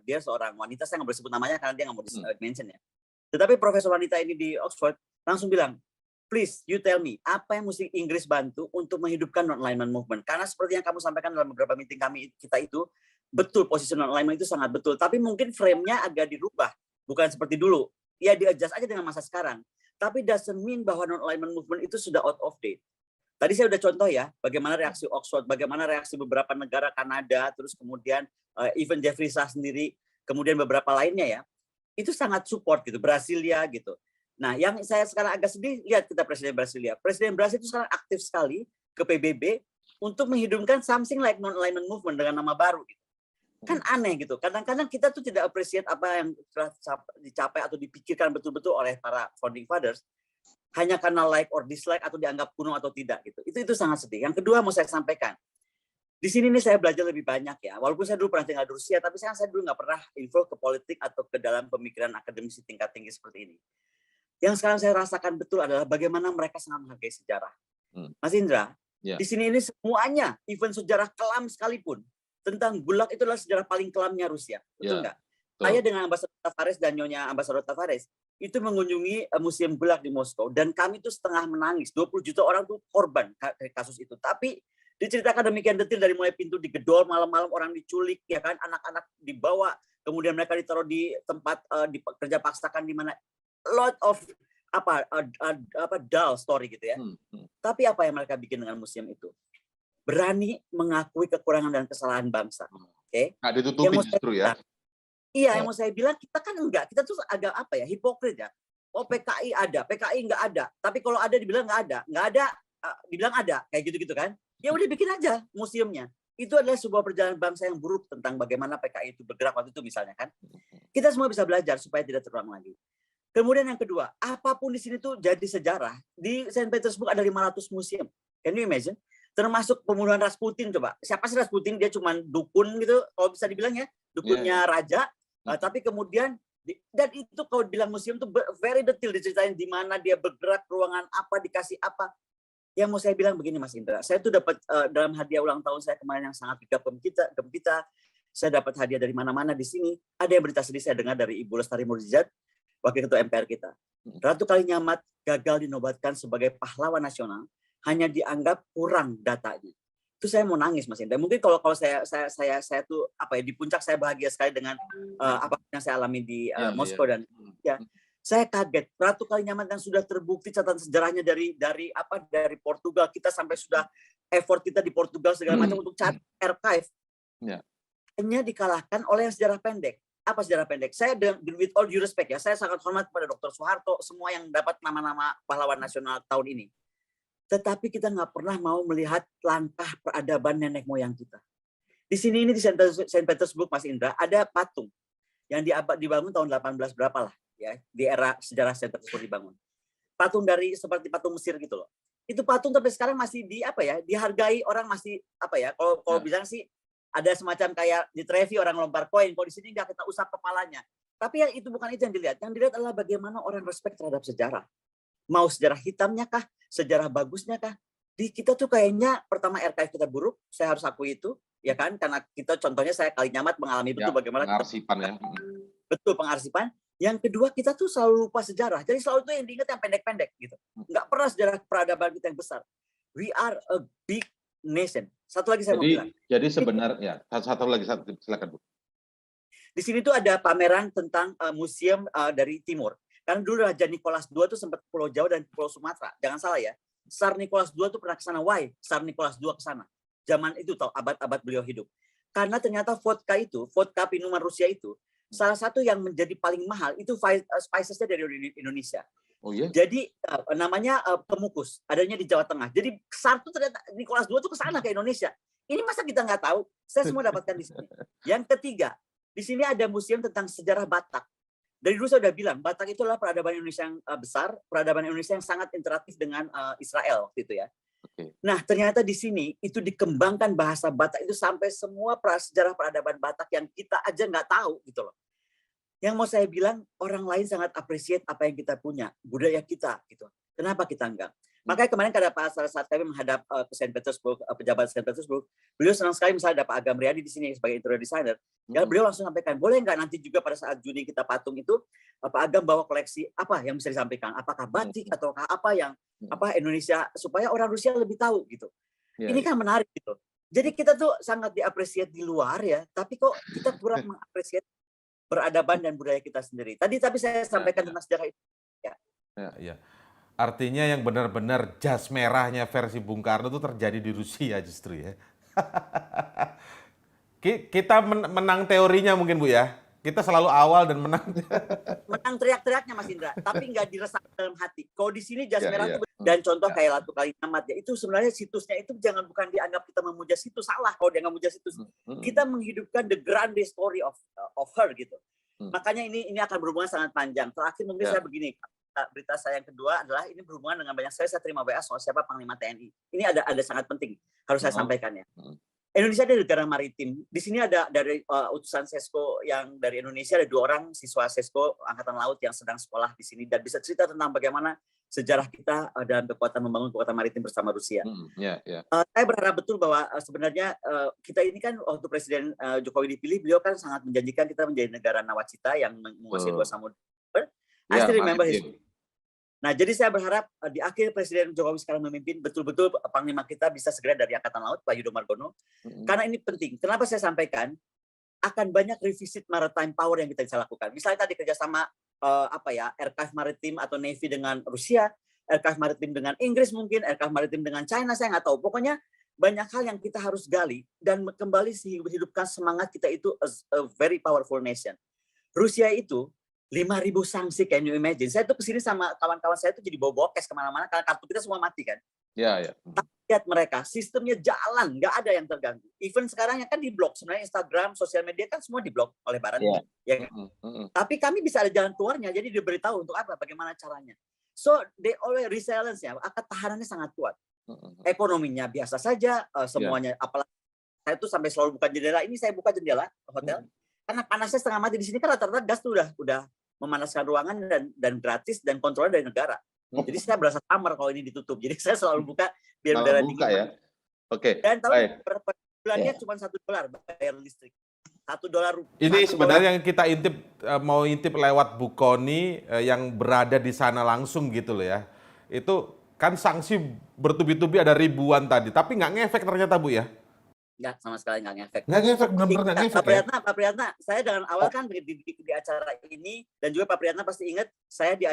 Dia seorang wanita, saya nggak boleh sebut namanya karena dia nggak mau di-mention ya. Tetapi profesor wanita ini di Oxford langsung bilang, please you tell me, apa yang mesti Inggris bantu untuk menghidupkan non-alignment movement? Karena seperti yang kamu sampaikan dalam beberapa meeting kita itu, betul posisi non-alignment itu sangat betul. Tapi mungkin frame-nya agak dirubah. Bukan seperti dulu. Ya di-adjust aja dengan masa sekarang. Tapi doesn't mean bahwa non-alignment movement itu sudah out of date. Tadi saya udah contoh ya, bagaimana reaksi Oxford, bagaimana reaksi beberapa negara Kanada, terus kemudian even Jeffrey Sachs sendiri, kemudian beberapa lainnya ya. Itu sangat support gitu, Brasilia gitu. Nah, yang saya sekarang agak sedih, lihat kita Presiden Brasilia. Presiden Brasilia itu sekarang aktif sekali ke PBB untuk menghidupkan something like non-alignment movement dengan nama baru gitu. Kan aneh gitu. Kadang-kadang kita tuh tidak appreciate apa yang telah dicapai atau dipikirkan betul-betul oleh para founding fathers hanya karena like or dislike atau dianggap kuno atau tidak gitu. Itu sangat sedih. Yang kedua mau saya sampaikan. Di sini nih saya belajar lebih banyak ya. Walaupun saya dulu pernah tinggal di Rusia, tapi saya dulu nggak pernah info ke politik atau ke dalam pemikiran akademisi tingkat tinggi seperti ini. Yang sekarang saya rasakan betul adalah bagaimana mereka sangat menghargai sejarah. Mas Indra, di sini ini semuanya, even sejarah kelam sekalipun, tentang Gulag itu adalah sejarah paling kelamnya Rusia. Betul nggak? Saya dengan Ambasador Tavares dan Nyonya Ambasador Tavares itu mengunjungi museum Gulag di Moskow. Dan kami itu setengah menangis. 20 juta orang tuh korban kasus itu. Tapi diceritakan demikian detail dari mulai pintu digedor, malam-malam orang diculik, ya kan, anak-anak dibawa, kemudian mereka ditaruh di tempat kerja paksakan di mana lot of dull story gitu ya. Tapi apa yang mereka bikin dengan museum itu? Berani mengakui kekurangan dan kesalahan bangsa. Oke. Nggak ditutupi justru ya. Iya, yang mau saya bilang kita kan enggak. Kita tuh agak hipokrit ya. Oh PKI ada, PKI enggak ada. Tapi kalau ada dibilang enggak ada. Enggak ada, dibilang ada. Kayak gitu-gitu kan. Ya udah bikin aja museumnya. Itu adalah sebuah perjalanan bangsa yang buruk tentang bagaimana PKI itu bergerak waktu itu misalnya kan. Kita semua bisa belajar supaya tidak terulang lagi. Kemudian yang kedua, apapun di sini tuh jadi sejarah. Di Saint Petersburg ada 500 museum. Can you imagine? termasuk pembunuhan Rasputin. Coba siapa sih Rasputin? Dia cuma dukun gitu, kalau bisa dibilang ya, dukunnya raja. Tapi kemudian dan itu kalau bilang museum tuh very detail diceritain di mana dia bergerak, ruangan apa, dikasih apa. Yang mau saya bilang begini Mas Indra, saya tuh dapat dalam hadiah ulang tahun saya kemarin yang sangat gembira, saya dapat hadiah dari mana-mana di sini. Ada yang berita sedih saya dengar dari Ibu Lestari Murjizat, Wakil Ketua MPR kita. Ratu Kalinyamat gagal dinobatkan sebagai pahlawan nasional, hanya dianggap kurang datanya. Itu saya mau nangis Mas Indra. Mungkin kalau saya tuh apa ya, di puncak saya bahagia sekali dengan apa yang saya alami di Moskow dan ya. Saya kaget, Ratu Kalinyamat yang sudah terbukti catatan sejarahnya dari Portugal, kita sampai sudah effort kita di Portugal segala macam untuk cari archive. Hanya dikalahkan oleh yang sejarah pendek. Apa sejarah pendek? Saya with all due respect ya, saya sangat hormat kepada Dr. Soeharto, semua yang dapat nama-nama pahlawan nasional tahun ini. Tetapi kita nggak pernah mau melihat langkah peradaban nenek moyang kita. Di sini ini di Saint Petersburg Mas Indra ada patung yang dibangun tahun 18 berapa lah. Ya, di era sejarah Saint Petersburg dibangun. Patung seperti patung Mesir gitu loh. Itu patung sampai sekarang masih dihargai orang, masih kalau bilang sih ada semacam kayak di Trevi orang lempar koin, kalau di sini nggak kita usap kepalanya. Tapi yang itu bukan itu yang dilihat. Yang dilihat adalah bagaimana orang respect terhadap sejarah. Mau sejarah hitamnya kah, sejarah bagusnya kah? Di kita tuh kayaknya pertama archive kita buruk, saya harus akui itu, ya kan? Karena kita contohnya saya Kalinyamat mengalami betul bagaimana pengarsipan ya. Betul pengarsipan. Yang kedua kita tuh selalu lupa sejarah. Jadi selalu tuh yang diingat yang pendek-pendek gitu. Nggak pernah sejarah peradaban kita yang besar. We are a big nation. Satu lagi saya mau bilang. Jadi sebenarnya satu lagi silakan Bu. Di sini tuh ada pameran tentang museum dari timur. Karena dulu Raja Nicholas II tuh sempat Pulau Jawa dan Pulau Sumatera. Jangan salah ya. Tsar Nicholas II tuh pernah ke sana. Why? Tsar Nicholas II ke sana. Zaman itu tahu abad-abad beliau hidup. Karena ternyata vodka minuman Rusia itu salah satu yang menjadi paling mahal itu spicesnya dari Indonesia. Oh iya. Jadi namanya Pemukus, adanya di Jawa Tengah. Jadi Tsar tuh ternyata Nicholas II tuh ke sana ke Indonesia. Ini masa kita nggak tahu? Saya semua dapatkan di sini. Yang ketiga, di sini ada museum tentang sejarah Batak. Dari dulu saya udah bilang, Batak itu adalah peradaban Indonesia yang besar, peradaban Indonesia yang sangat interaktif dengan Israel waktu itu ya. Okay. Nah, ternyata di sini itu dikembangkan bahasa Batak itu sampai semua sejarah peradaban Batak yang kita aja nggak tahu gitu loh. Yang mau saya bilang, orang lain sangat appreciate apa yang kita punya, budaya kita gitu. Kenapa kita enggak? Makanya kemarin pada saat kami menghadap ke Saint Petersburg, pejabat Saint Petersburg, beliau senang sekali misalnya ada Pak Agam Riyadi di sini sebagai interior designer. Ya, beliau langsung sampaikan, boleh nggak nanti juga pada saat Juni kita patung itu, Pak Agam bawa koleksi apa yang bisa disampaikan? Apakah batik atau apa yang Indonesia supaya orang Rusia lebih tahu gitu. Ini kan menarik gitu. Jadi kita tuh sangat diapresiasi di luar ya, tapi kok kita kurang mengapresiasi peradaban dan budaya kita sendiri. Tapi saya sampaikan tentang sejarah itu. Ya. Artinya yang benar-benar jas merahnya versi Bung Karno itu terjadi di Rusia justru ya. Kita menang teorinya mungkin Bu ya. Kita selalu awal dan menang. Menang teriak-teriaknya Mas Indra, tapi nggak dirasakan dalam hati. Kalau di sini jas merah itu dan contoh kayak Ratu Kalinyamat ya, itu sebenarnya situsnya itu bukan dianggap kita memuja situs, salah kalau dia nggak memuja situs. Kita menghidupkan the grand story of her gitu. Makanya ini akan berhubungan sangat panjang. Terakhir mungkin saya begini, berita saya yang kedua adalah ini berhubungan dengan banyak saya terima WA soal siapa Panglima TNI. Ini ada sangat penting harus saya sampaikan ya. Indonesia adalah negara maritim. Di sini ada dari utusan Sesko yang dari Indonesia, ada 2 orang siswa Sesko Angkatan Laut yang sedang sekolah di sini dan bisa cerita tentang bagaimana sejarah kita dalam kekuatan membangun kekuatan maritim bersama Rusia. Saya berharap betul bahwa sebenarnya kita ini kan waktu Presiden Jokowi dipilih, beliau kan sangat menjanjikan kita menjadi negara nawacita yang menguasai 2 samudra. I still remember his. Nah, jadi saya berharap di akhir Presiden Jokowi sekarang memimpin, betul-betul Panglima kita bisa segera dari Angkatan Laut, Pak Yudo Margono. Karena ini penting. Kenapa saya sampaikan? Akan banyak revisit maritime power yang kita bisa lakukan. Misalnya tadi kerjasama archive maritim atau Navy dengan Rusia, archive maritim dengan Inggris mungkin, archive maritim dengan China, saya nggak tahu. Pokoknya banyak hal yang kita harus gali dan kembali hidupkan semangat kita itu as a very powerful nation. Rusia itu 5.000 sanksi, can you imagine? Saya tuh kesini sama kawan-kawan saya tuh jadi bawa bokes kemana-mana karena kartu kita semua mati kan. Ya. Tapi lihat mereka, sistemnya jalan, nggak ada yang terganggu. Even sekarang yang kan diblok, sebenarnya Instagram, sosial media kan semua diblok oleh Barat. Ya. Tapi kami bisa ada jalan keluarnya, jadi diberitahu untuk apa, bagaimana caranya. So they always resilience ya, akan tahanannya sangat kuat. Ekonominya biasa saja, semuanya. Apalagi saya tuh sampai selalu buka jendela. Ini saya buka jendela hotel karena panasnya setengah mati di sini kan rata-rata gas tuh udah memanaskan ruangan dan gratis dan kontrolnya dari negara. Jadi saya berasa kamar kalau ini ditutup. Jadi saya selalu buka biar udara dingin. Ya. Oke. Dan tahu per bulannya cuma $1 bayar listrik. $1. Ini sebenarnya yang kita mau intip lewat Bu Kony yang berada di sana langsung gitu loh ya. Itu kan sanksi bertubi-tubi ada ribuan tadi, tapi nggak ngefek ternyata Bu ya? Nggak, sama sekali nggak ngefek. Nggak ngefek, benar-benar nggak ngefek Pak Priyatna, saya dengan awal kan di acara ini, dan juga Pak Priyatna pasti ingat, saya di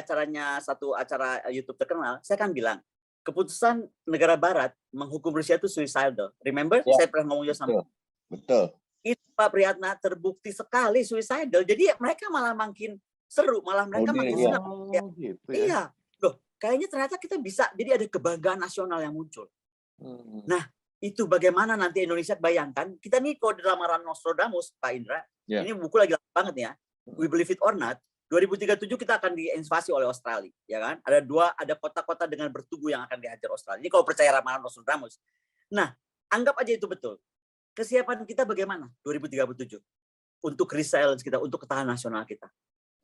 satu acara YouTube terkenal, saya kan bilang, keputusan negara barat menghukum Rusia itu suicidal. Remember? Saya pernah ngomong juga sama. Betul. Itu Pak Priyatna terbukti sekali suicidal. Jadi mereka malah makin seru, malah mereka makin senang. Gitu ya. Iya, loh, kayaknya ternyata kita bisa. Jadi ada kebanggaan nasional yang muncul. Nah, itu bagaimana nanti Indonesia, bayangkan kita nih kalau di lamaran Nostradamus, Pak Indra, ini buku lagi lama banget ya. We Believe It or Not. 2037 kita akan diinvasi oleh Australia, ya kan? Ada kota-kota dengan bertubuh yang akan dihajar Australia. Ini kalau percaya ramalan Nostradamus. Nah, anggap aja itu betul. Kesiapan kita bagaimana 2037 untuk resilience kita, untuk ketahanan nasional kita.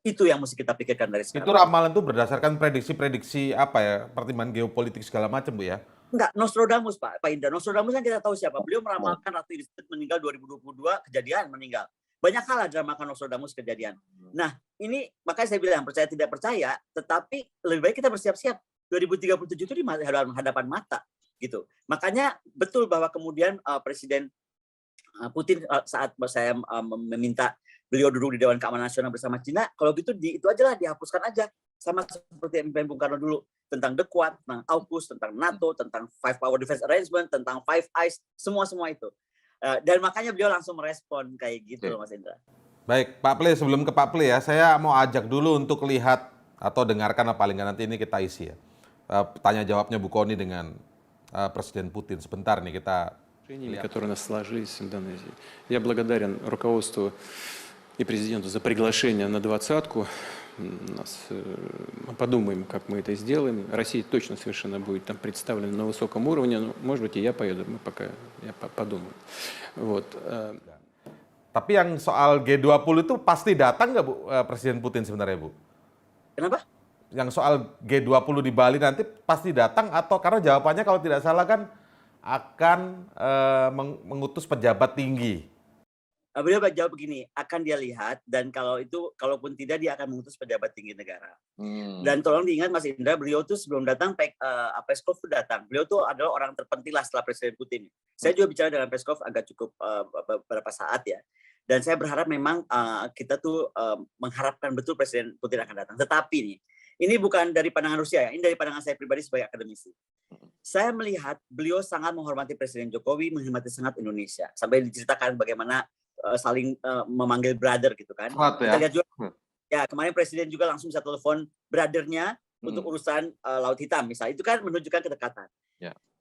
Itu yang mesti kita pikirkan dari sekarang. Itu ramalan itu berdasarkan prediksi-prediksi apa ya, pertimbangan geopolitik segala macam Bu ya? Enggak, Nostradamus Pak Indra. Nostradamus kan kita tahu siapa. Beliau meramalkan Ratu Elizabeth meninggal 2022, kejadian meninggal. Banyak hal diramalkan Nostradamus kejadian. Nah, ini makanya saya bilang percaya tidak percaya, tetapi lebih baik kita bersiap-siap. 2037 itu di hadapan mata gitu. Makanya betul bahwa kemudian Presiden Putin saat saya meminta beliau duduk di Dewan Keamanan Nasional bersama Cina, kalau gitu itu aja lah, dihapuskan aja. Sama seperti yang Bung Karno dulu, tentang The Quad, tentang AUKUS, tentang NATO, tentang Five Power Defense Arrangement, tentang Five Eyes, semua itu. Dan makanya beliau langsung merespon kayak gitu loh Mas Indra. Baik, Pak Ple, sebelum ke Pak Ple ya, saya mau ajak dulu untuk lihat atau dengarkan paling nggak nanti ini kita isi ya. Tanya jawabnya Bu Kony dengan Presiden Putin. Sebentar nih kita lihat. Которые у нас сложились в Индонезии. Я благодарен руководству и президенту за приглашение на 20-ку. Мы подумаем, как мы это сделаем. Россия точно совершенно будет там представлена на высоком уровне. Но, может быть, и я поеду. Я подумаю. Вот. Tapi yang soal G20 itu pasti datang nggak Bu Presiden Putin sebenarnya Bu? Kenapa? Yang soal G20 di Bali nanti pasti datang atau karena jawabannya kalau tidak salah kan akan mengutus pejabat tinggi. Beliau jawab begini, akan dia lihat dan kalaupun tidak dia akan mengutus pejabat tinggi negara. Dan tolong diingat Mas Indra, beliau tuh sebelum datang Peskov tuh datang. Beliau tuh adalah orang terpenting lah setelah Presiden Putin. Saya juga bicara dengan Peskov agak cukup beberapa saat ya. Dan saya berharap memang kita tuh mengharapkan betul Presiden Putin akan datang. Tetapi nih, ini bukan dari pandangan Rusia ya, ini dari pandangan saya pribadi sebagai akademisi. Saya melihat beliau sangat menghormati Presiden Jokowi, menghormati sangat Indonesia. Sampai diceritakan bagaimana saling memanggil brother gitu kan. Kita lihat juga, ya kemarin Presiden juga langsung bisa telepon brothernya untuk urusan Laut Hitam misalnya. Itu kan menunjukkan kedekatan.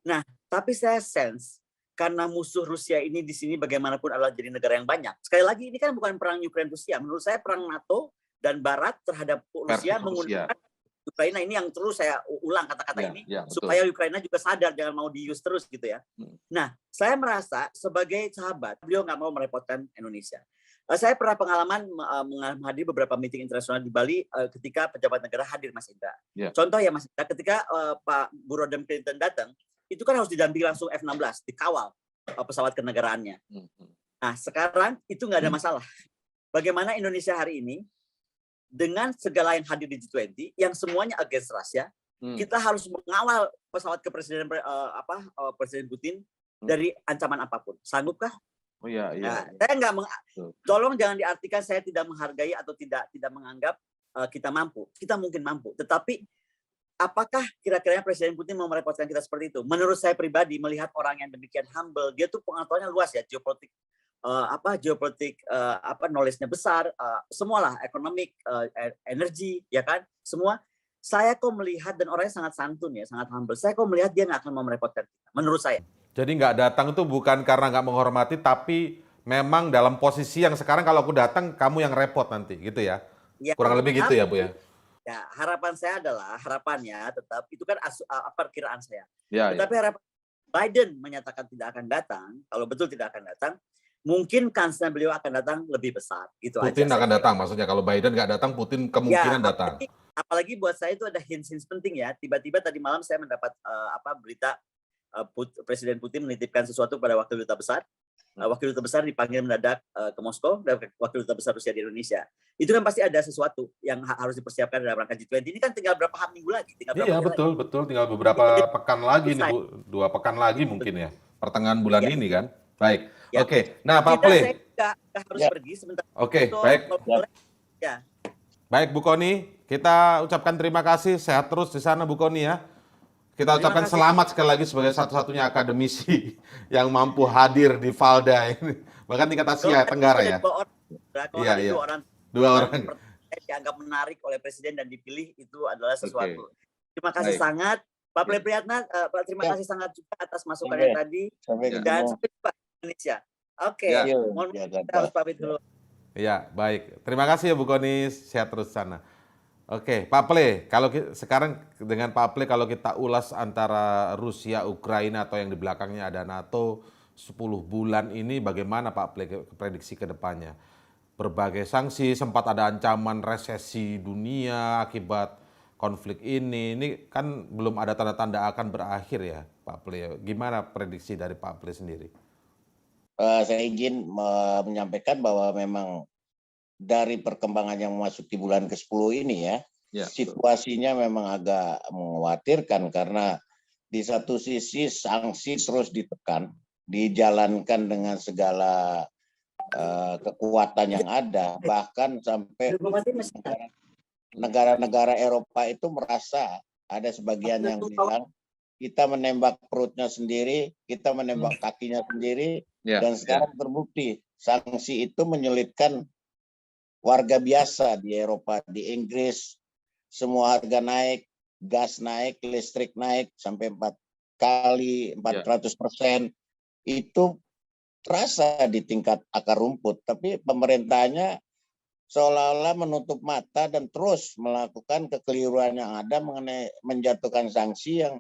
Nah, tapi saya sense karena musuh Rusia ini di sini bagaimanapun adalah jadi negara yang banyak. Sekali lagi ini kan bukan perang Ukraina-Rusia. Menurut saya perang NATO dan Barat terhadap Rusia menggunakan Ukraina ini yang terus saya ulang kata-kata ini supaya Ukraina juga sadar jangan mau di-use terus gitu ya. Nah, saya merasa sebagai sahabat beliau nggak mau merepotkan Indonesia. Saya pernah pengalaman menghadiri beberapa meeting internasional di Bali ketika pejabat negara hadir Mas Indra. Contoh ya Mas Indra, ketika Pak Burodem Clinton datang, itu kan harus didampingi langsung F-16, dikawal pesawat kenegaraannya. Nah, sekarang itu nggak ada masalah. Bagaimana Indonesia hari ini dengan segala yang hadir di G20 yang semuanya against Russia, kita harus mengawal pesawat Presiden Putin dari ancaman apapun. Sanggupkah? Oh iya. Saya nggak tolong jangan diartikan saya tidak menghargai atau tidak menganggap kita mampu. Kita mungkin mampu, tetapi apakah kira-kira Presiden Putin mau merepotkan kita seperti itu? Menurut saya pribadi melihat orang yang demikian humble, dia tuh pengetahuannya luas ya, geopolitik knowledge-nya besar, semualah ekonomik, energi, ya kan, semua. Saya kok melihat dan orangnya sangat santun ya, sangat humble. Saya kok melihat dia nggak akan mau merepotkan kita, menurut saya. Jadi nggak datang itu bukan karena nggak menghormati, tapi memang dalam posisi yang sekarang kalau aku datang kamu yang repot nanti, gitu ya? Kurang lebih gitu ya Bu ya? Ya, harapan saya adalah harapannya tetap itu kan perkiraan saya. Ya, Tetapi harapan Biden menyatakan tidak akan datang, kalau betul tidak akan datang, mungkin kansnya beliau akan datang lebih besar. Gitu Putin aja akan datang, maksudnya kalau Biden nggak datang, Putin kemungkinan datang. Apalagi buat saya itu ada hints penting ya. Tiba-tiba tadi malam saya mendapat berita Presiden Putin menitipkan sesuatu pada wakil duta besar. Wakil duta besar dipanggil mendadak ke Moskow dan wakil duta besar Rusia di Indonesia. Itu kan pasti ada sesuatu yang harus dipersiapkan dalam rangka G20. Ini kan tinggal berapa minggu lagi? Iya, betul. Tinggal beberapa pekan lagi nih, Bu. 2 pekan lagi mungkin ya. Pertengahan bulan ini kan. Baik. Ya. Oke. Nah, Pak Ple. Saya harus pergi sebentar. Oke, baik. Ya. Baik, Bu Kony. Kita ucapkan terima kasih. Sehat terus di sana, Bu Kony ya. Kita ucapkan selamat sekali lagi sebagai satu-satunya akademisi yang mampu hadir di Valda ini. Bahkan tingkat Asia Tenggara ya. Iya. Dua orang dianggap menarik oleh Presiden dan dipilih itu adalah sesuatu. Terima kasih sangat. Pak Ple Priyatna, terima kasih sangat juga atas masukannya tadi. Dan sampai jumpa di Indonesia. Oke, mohon maaf kita harus pamit dulu. Iya, baik. Terima kasih ya Bu Kony, sehat terus sana. Oke, Pak Ple, kalau sekarang dengan Pak Ple kalau kita ulas antara Rusia, Ukraina atau yang di belakangnya ada NATO 10 bulan ini bagaimana Pak Ple prediksi ke depannya? Berbagai sanksi, sempat ada ancaman resesi dunia akibat konflik ini kan belum ada tanda-tanda akan berakhir ya Pak Ple. Gimana prediksi dari Pak Ple sendiri? Saya izin menyampaikan bahwa memang dari perkembangan yang memasuki bulan ke-10 ini ya, situasinya memang agak mengkhawatirkan karena di satu sisi sanksi terus ditekan, dijalankan dengan segala kekuatan yang ada, bahkan sampai negara-negara Eropa itu merasa ada sebagian yang bilang kita menembak perutnya sendiri, kita menembak kakinya sendiri, dan sekarang terbukti sanksi itu menyulitkan warga biasa di Eropa, di Inggris, semua harga naik, gas naik, listrik naik sampai 4 kali, 400%. Itu terasa di tingkat akar rumput. Tapi pemerintahnya seolah-olah menutup mata dan terus melakukan kekeliruan yang ada mengenai menjatuhkan sanksi yang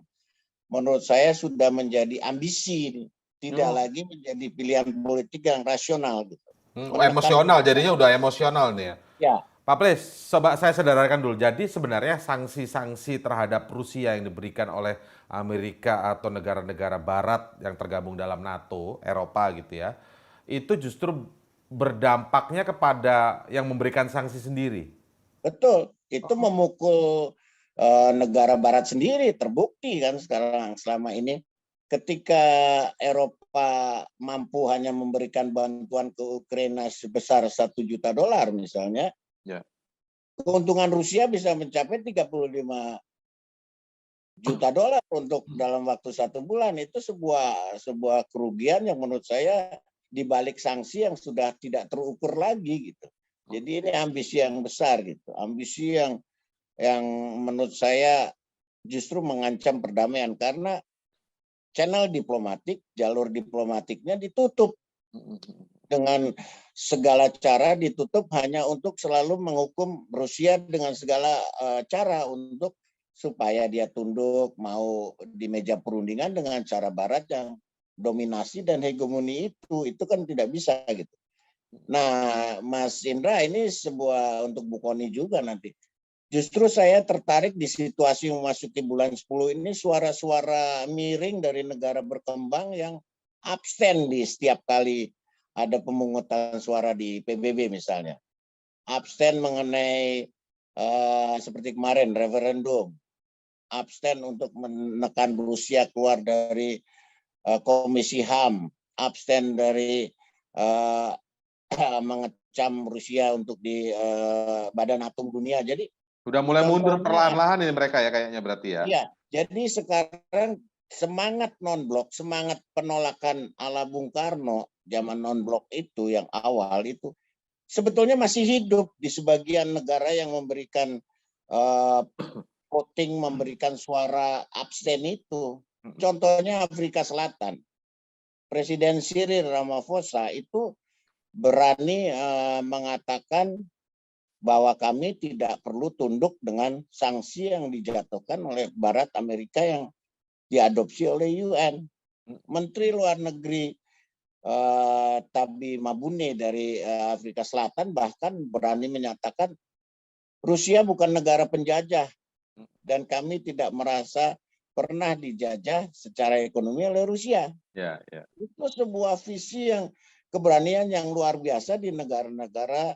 menurut saya sudah menjadi ambisi, tidak lagi menjadi pilihan politik yang rasional gitu. Emosional, jadinya udah emosional nih ya. Ya. Pak Ple, coba saya sederhanakan dulu. Jadi sebenarnya sanksi-sanksi terhadap Rusia yang diberikan oleh Amerika atau negara-negara Barat yang tergabung dalam NATO, Eropa gitu ya, itu justru berdampaknya kepada yang memberikan sanksi sendiri. Betul, itu memukul negara Barat sendiri, terbukti kan sekarang selama ini. Ketika Eropa mampu hanya memberikan bantuan ke Ukraina sebesar $1 juta misalnya, keuntungan Rusia bisa mencapai $35 juta untuk dalam waktu 1 bulan. Itu sebuah kerugian yang menurut saya dibalik sanksi yang sudah tidak terukur lagi gitu. Jadi ini ambisi yang besar gitu, ambisi yang menurut saya justru mengancam perdamaian karena channel diplomatik, jalur diplomatiknya ditutup dengan segala cara, ditutup hanya untuk selalu menghukum Rusia dengan segala cara untuk supaya dia tunduk, mau di meja perundingan dengan cara Barat yang dominasi dan hegemoni itu kan tidak bisa gitu. Nah, Mas Indra, ini sebuah untuk Bu Kony juga nanti. Justru saya tertarik di situasi memasuki bulan 10 ini suara-suara miring dari negara berkembang yang abstain di setiap kali ada pemungutan suara di PBB misalnya. Abstain mengenai seperti kemarin referendum. Abstain untuk menekan Rusia keluar dari Komisi HAM. Abstain dari mengecam Rusia untuk di Badan Atom Dunia. Jadi udah mulai mundur perlahan-lahan ini mereka ya kayaknya berarti ya. Iya, jadi sekarang semangat non-blok, semangat penolakan ala Bung Karno zaman non-blok itu yang awal itu sebetulnya masih hidup di sebagian negara yang memberikan voting, memberikan suara abstain itu. Contohnya Afrika Selatan. Presiden Cyril Ramaphosa itu berani mengatakan bahwa kami tidak perlu tunduk dengan sanksi yang dijatuhkan oleh Barat Amerika yang diadopsi oleh UN. Menteri Luar Negeri Tabi Mabune dari Afrika Selatan bahkan berani menyatakan Rusia bukan negara penjajah dan kami tidak merasa pernah dijajah secara ekonomi oleh Rusia. Itu sebuah visi yang keberanian yang luar biasa di negara-negara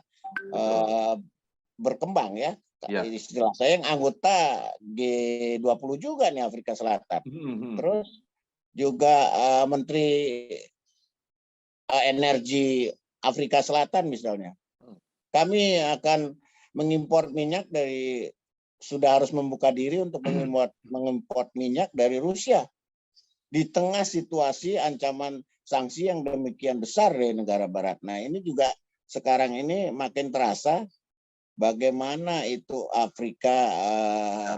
berkembang ya. Istilah saya yang anggota G20 juga nih Afrika Selatan. Terus juga Menteri Energi Afrika Selatan misalnya. Kami akan mengimpor minyak sudah harus membuka diri untuk mengimpor minyak dari Rusia. Di tengah situasi ancaman sanksi yang demikian besar dari negara barat. Nah ini juga sekarang ini makin terasa bagaimana itu Afrika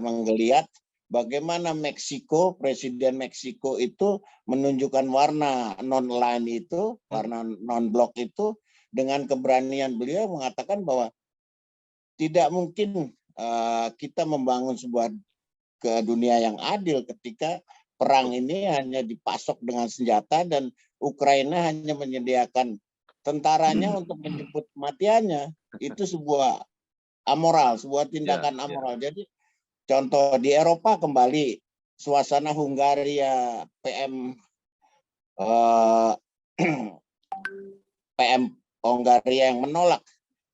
menggeliat, bagaimana Meksiko, Presiden Meksiko itu menunjukkan warna non-line itu, warna non-blok itu, dengan keberanian beliau mengatakan bahwa tidak mungkin kita membangun sebuah dunia yang adil ketika perang ini hanya dipasok dengan senjata dan Ukraina hanya menyediakan tentaranya untuk menjemput kematiannya. Itu sebuah amoral, sebuah tindakan amoral. Jadi contoh di Eropa kembali suasana Hungaria PM Hungaria yang menolak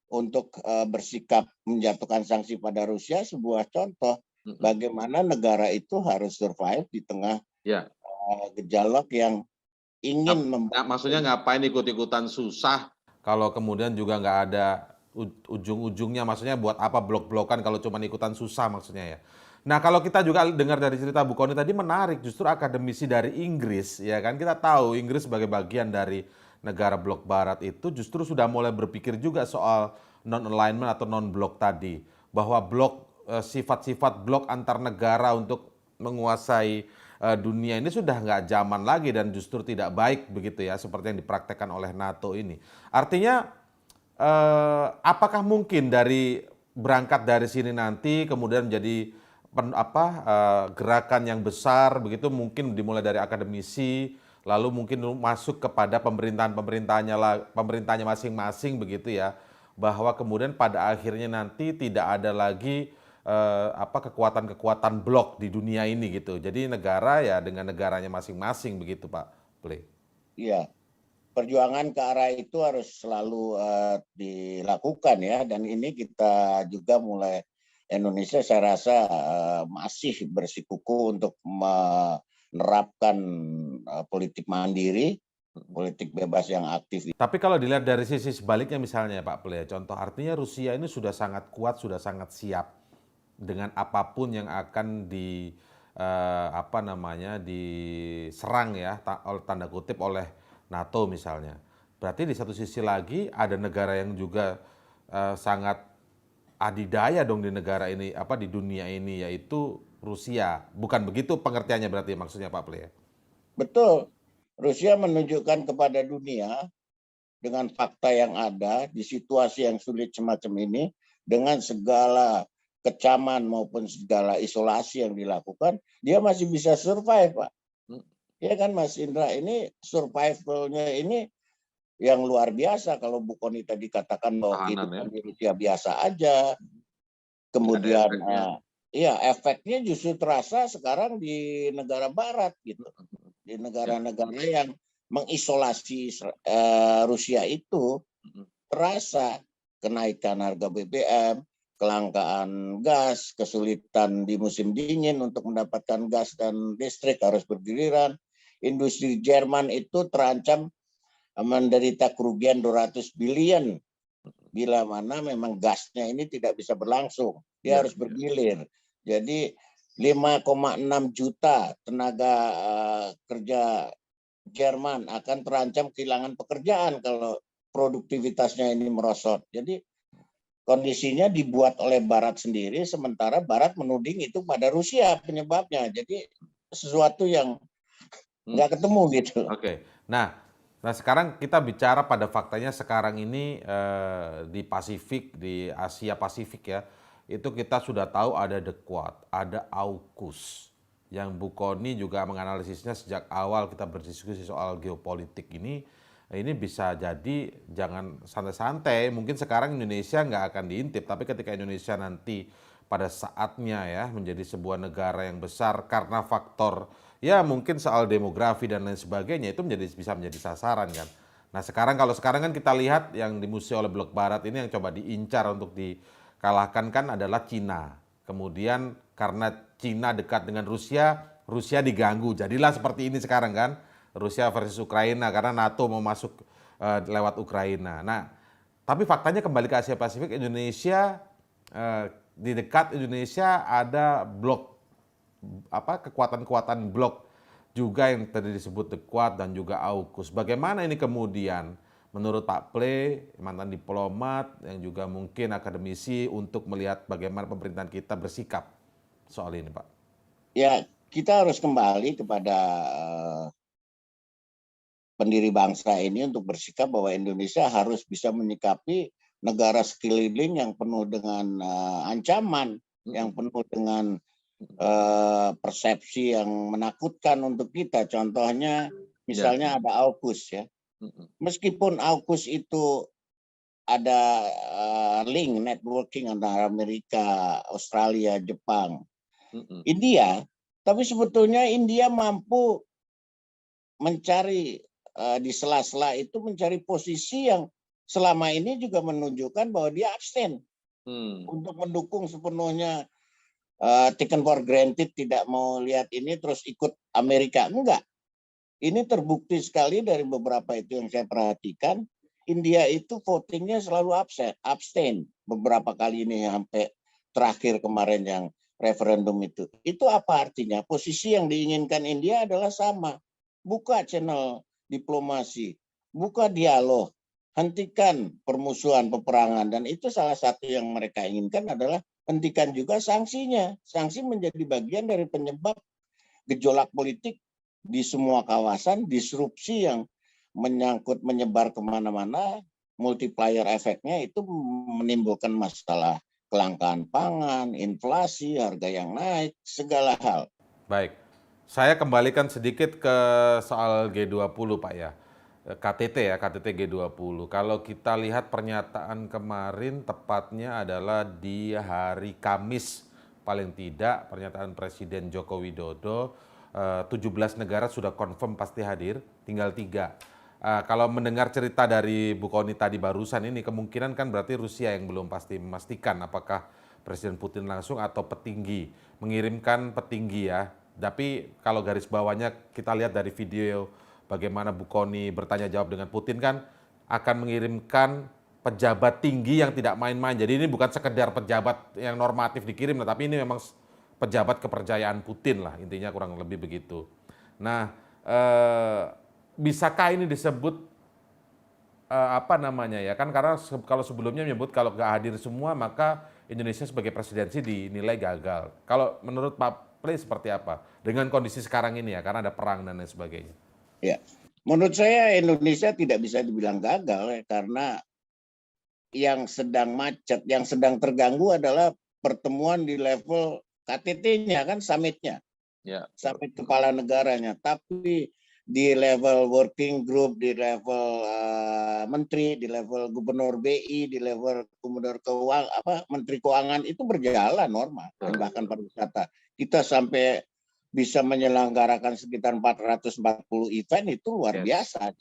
untuk bersikap menjatuhkan sanksi pada Rusia, sebuah contoh bagaimana negara itu harus survive di tengah gejolak yang ingin maksudnya ngapain ikut-ikutan susah kalau kemudian juga nggak ada ujung-ujungnya, maksudnya buat apa blok-blokan kalau cuma ikutan susah maksudnya ya. Nah kalau kita juga dengar dari cerita Bu Kony tadi menarik, justru akademisi dari Inggris ya kan, kita tahu Inggris sebagai bagian dari negara blok barat itu justru sudah mulai berpikir juga soal non-alignment atau non-blok tadi, bahwa blok sifat-sifat blok antar negara untuk menguasai dunia ini sudah nggak zaman lagi dan justru tidak baik begitu ya, seperti yang dipraktekkan oleh NATO ini. Artinya apakah mungkin berangkat dari sini nanti kemudian menjadi gerakan yang besar begitu, mungkin dimulai dari akademisi lalu mungkin masuk kepada pemerintahnya masing-masing begitu ya, bahwa kemudian pada akhirnya nanti tidak ada lagi kekuatan-kekuatan blok di dunia ini gitu. Jadi negara ya dengan negaranya masing-masing begitu Pak Ple. Iya. Perjuangan ke arah itu harus selalu dilakukan ya, dan ini kita juga mulai Indonesia saya rasa masih bersikukuh untuk menerapkan politik mandiri, politik bebas yang aktif. Tapi kalau dilihat dari sisi sebaliknya misalnya Pak Ple, contoh artinya Rusia ini sudah sangat kuat, sudah sangat siap dengan apapun yang akan diserang ya oleh tanda kutip oleh NATO misalnya. Berarti di satu sisi lagi ada negara yang juga sangat adidaya dong di negara ini, di dunia ini, yaitu Rusia. Bukan begitu pengertiannya berarti maksudnya Pak Ple? Betul. Rusia menunjukkan kepada dunia dengan fakta yang ada di situasi yang sulit semacam ini, dengan segala kecaman maupun segala isolasi yang dilakukan, dia masih bisa survive, Pak. Ya kan Mas Indra, ini survivalnya ini yang luar biasa. Kalau Bu Kony tadi katakan bahwa kehidupan di Rusia biasa aja, kemudian efeknya justru terasa sekarang di negara barat gitu, di negara-negara yang mengisolasi Rusia itu terasa kenaikan harga BBM, kelangkaan gas, kesulitan di musim dingin untuk mendapatkan gas dan listrik harus bergiliran. Industri Jerman itu terancam menderita kerugian 200 billion bila mana memang gasnya ini tidak bisa berlangsung. Dia harus bergilir. Jadi 5,6 juta tenaga kerja Jerman akan terancam kehilangan pekerjaan kalau produktivitasnya ini merosot. Jadi kondisinya dibuat oleh Barat sendiri, sementara Barat menuding itu pada Rusia penyebabnya. Jadi sesuatu yang nggak ketemu gitu. Oke. Nah, Nah sekarang kita bicara pada faktanya sekarang ini di Pasifik, di Asia Pasifik ya, itu kita sudah tahu ada The Quad, ada AUKUS, yang Bu Kony juga menganalisisnya sejak awal kita berdiskusi soal geopolitik ini bisa jadi jangan santai-santai, mungkin sekarang Indonesia nggak akan diintip, tapi ketika Indonesia nanti pada saatnya ya menjadi sebuah negara yang besar karena faktor ya mungkin soal demografi dan lain sebagainya itu bisa menjadi sasaran kan. Nah kalau sekarang kan kita lihat yang dimusuhi oleh blok barat ini yang coba diincar untuk dikalahkan kan adalah Cina. Kemudian karena Cina dekat dengan Rusia, Rusia diganggu. Jadilah seperti ini sekarang kan. Rusia versus Ukraina karena NATO mau masuk lewat Ukraina. Nah, tapi faktanya kembali ke Asia Pasifik, Indonesia di dekat Indonesia ada blok kekuatan-kekuatan blok juga yang tadi disebut The Quad dan juga AUKUS. Bagaimana ini kemudian menurut Pak Ple, mantan diplomat yang juga mungkin akademisi untuk melihat bagaimana pemerintahan kita bersikap soal ini, Pak? Ya, kita harus kembali kepada pendiri bangsa ini untuk bersikap bahwa Indonesia harus bisa menyikapi negara sekeliling yang penuh dengan ancaman, yang penuh dengan persepsi yang menakutkan untuk kita. Contohnya misalnya ada AUKUS ya. Meskipun AUKUS itu ada link networking antara Amerika, Australia, Jepang, India, tapi sebetulnya India mampu mencari di sela-sela itu mencari posisi yang selama ini juga menunjukkan bahwa dia abstain untuk mendukung sepenuhnya, taken for granted, tidak mau lihat ini terus ikut Amerika. Enggak. Ini terbukti sekali dari beberapa itu yang saya perhatikan. India itu votingnya selalu abstain beberapa kali ini sampai terakhir kemarin yang referendum itu. Itu apa artinya? Posisi yang diinginkan India adalah sama. Buka channel diplomasi, buka dialog, hentikan permusuhan, peperangan, dan itu salah satu yang mereka inginkan adalah hentikan juga sanksinya. Sanksi menjadi bagian dari penyebab gejolak politik di semua kawasan, disrupsi yang menyangkut menyebar kemana-mana, multiplier efeknya itu menimbulkan masalah kelangkaan pangan, inflasi, harga yang naik, segala hal. Baik. Saya kembalikan sedikit ke soal G20 Pak ya, KTT G20. Kalau kita lihat pernyataan kemarin tepatnya adalah di hari Kamis paling tidak pernyataan Presiden Joko Widodo, 17 negara sudah confirm pasti hadir, tinggal 3. Kalau mendengar cerita dari Bu Kony tadi barusan ini kemungkinan kan berarti Rusia yang belum pasti memastikan apakah Presiden Putin langsung atau petinggi, mengirimkan petinggi ya. Tapi kalau garis bawahnya kita lihat dari video bagaimana Bu Kony bertanya jawab dengan Putin kan akan mengirimkan pejabat tinggi yang tidak main-main. Jadi ini bukan sekedar pejabat yang normatif dikirim, tapi ini memang pejabat kepercayaan Putin lah intinya kurang lebih begitu. Nah, bisakah ini disebut apa namanya ya kan karena kalau sebelumnya menyebut kalau nggak hadir semua maka Indonesia sebagai presidensi dinilai gagal. Kalau menurut Pak Ple seperti apa dengan kondisi sekarang ini ya karena ada perang dan lain sebagainya? Ya, menurut saya Indonesia tidak bisa dibilang gagal ya, karena yang sedang macet, yang sedang terganggu adalah pertemuan di level KTT-nya kan, summitnya, summit kepala negaranya. Tapi di level working group, di level menteri, di level gubernur BI, di level gubernur menteri keuangan itu berjalan normal. Dan bahkan pariwisata kita sampai bisa menyelenggarakan sekitar 440 event itu luar biasa.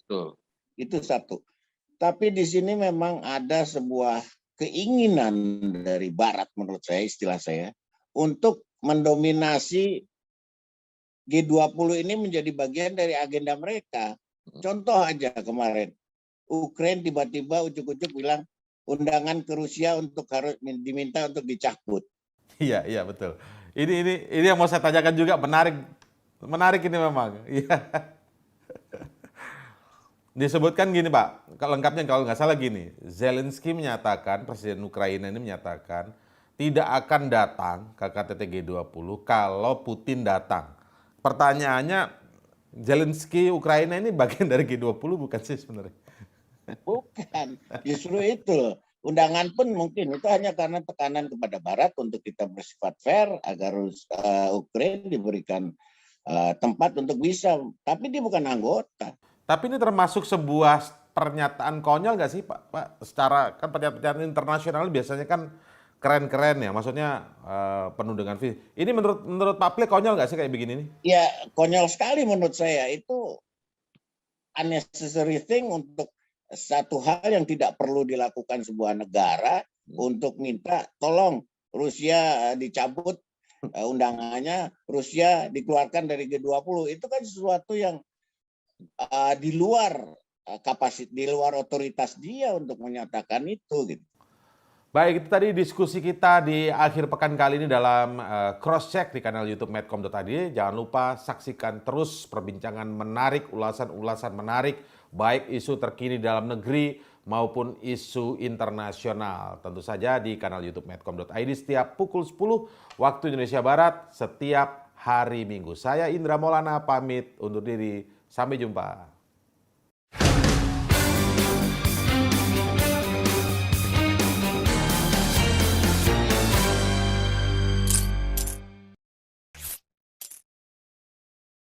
Itu satu. Tapi di sini memang ada sebuah keinginan dari Barat menurut saya, istilah saya, untuk mendominasi G20 ini menjadi bagian dari agenda mereka. Contoh aja kemarin, Ukraina tiba-tiba ujuk-ujuk bilang undangan ke Rusia untuk harus diminta untuk dicabut. Iya betul. Ini yang mau saya tanyakan juga, menarik ini memang. Iya. Disebutkan gini Pak, lengkapnya kalau nggak salah gini, Zelensky menyatakan, Presiden Ukraina ini menyatakan tidak akan datang ke KTT G20 kalau Putin datang. Pertanyaannya, Zelensky Ukraina ini bagian dari G20 bukan sih sebenarnya? Bukan, justru itu loh. Undangan pun mungkin itu hanya karena tekanan kepada Barat untuk kita bersifat fair agar Ukraina diberikan tempat untuk bisa, tapi dia bukan anggota. Tapi ini termasuk sebuah pernyataan konyol nggak sih Pak? Secara kan pernyataan internasional biasanya kan keren-keren ya, maksudnya penuh dengan visi. Ini menurut Pak Plik konyol nggak sih kayak begini nih? Ya konyol sekali menurut saya, itu unnecessary thing untuk satu hal yang tidak perlu dilakukan sebuah negara untuk minta tolong Rusia dicabut undangannya, Rusia dikeluarkan dari G20. Itu kan sesuatu yang di luar kapasitas, di luar otoritas dia untuk menyatakan itu gitu. Baik, itu tadi diskusi kita di akhir pekan kali ini dalam cross check di kanal YouTube Medcom.id. Jangan lupa saksikan terus perbincangan menarik, ulasan-ulasan menarik, baik isu terkini dalam negeri maupun isu internasional. Tentu saja di kanal YouTube Medcom.id setiap pukul 10 waktu Indonesia Barat setiap hari Minggu. Saya Indra Maulana pamit undur diri. Sampai jumpa.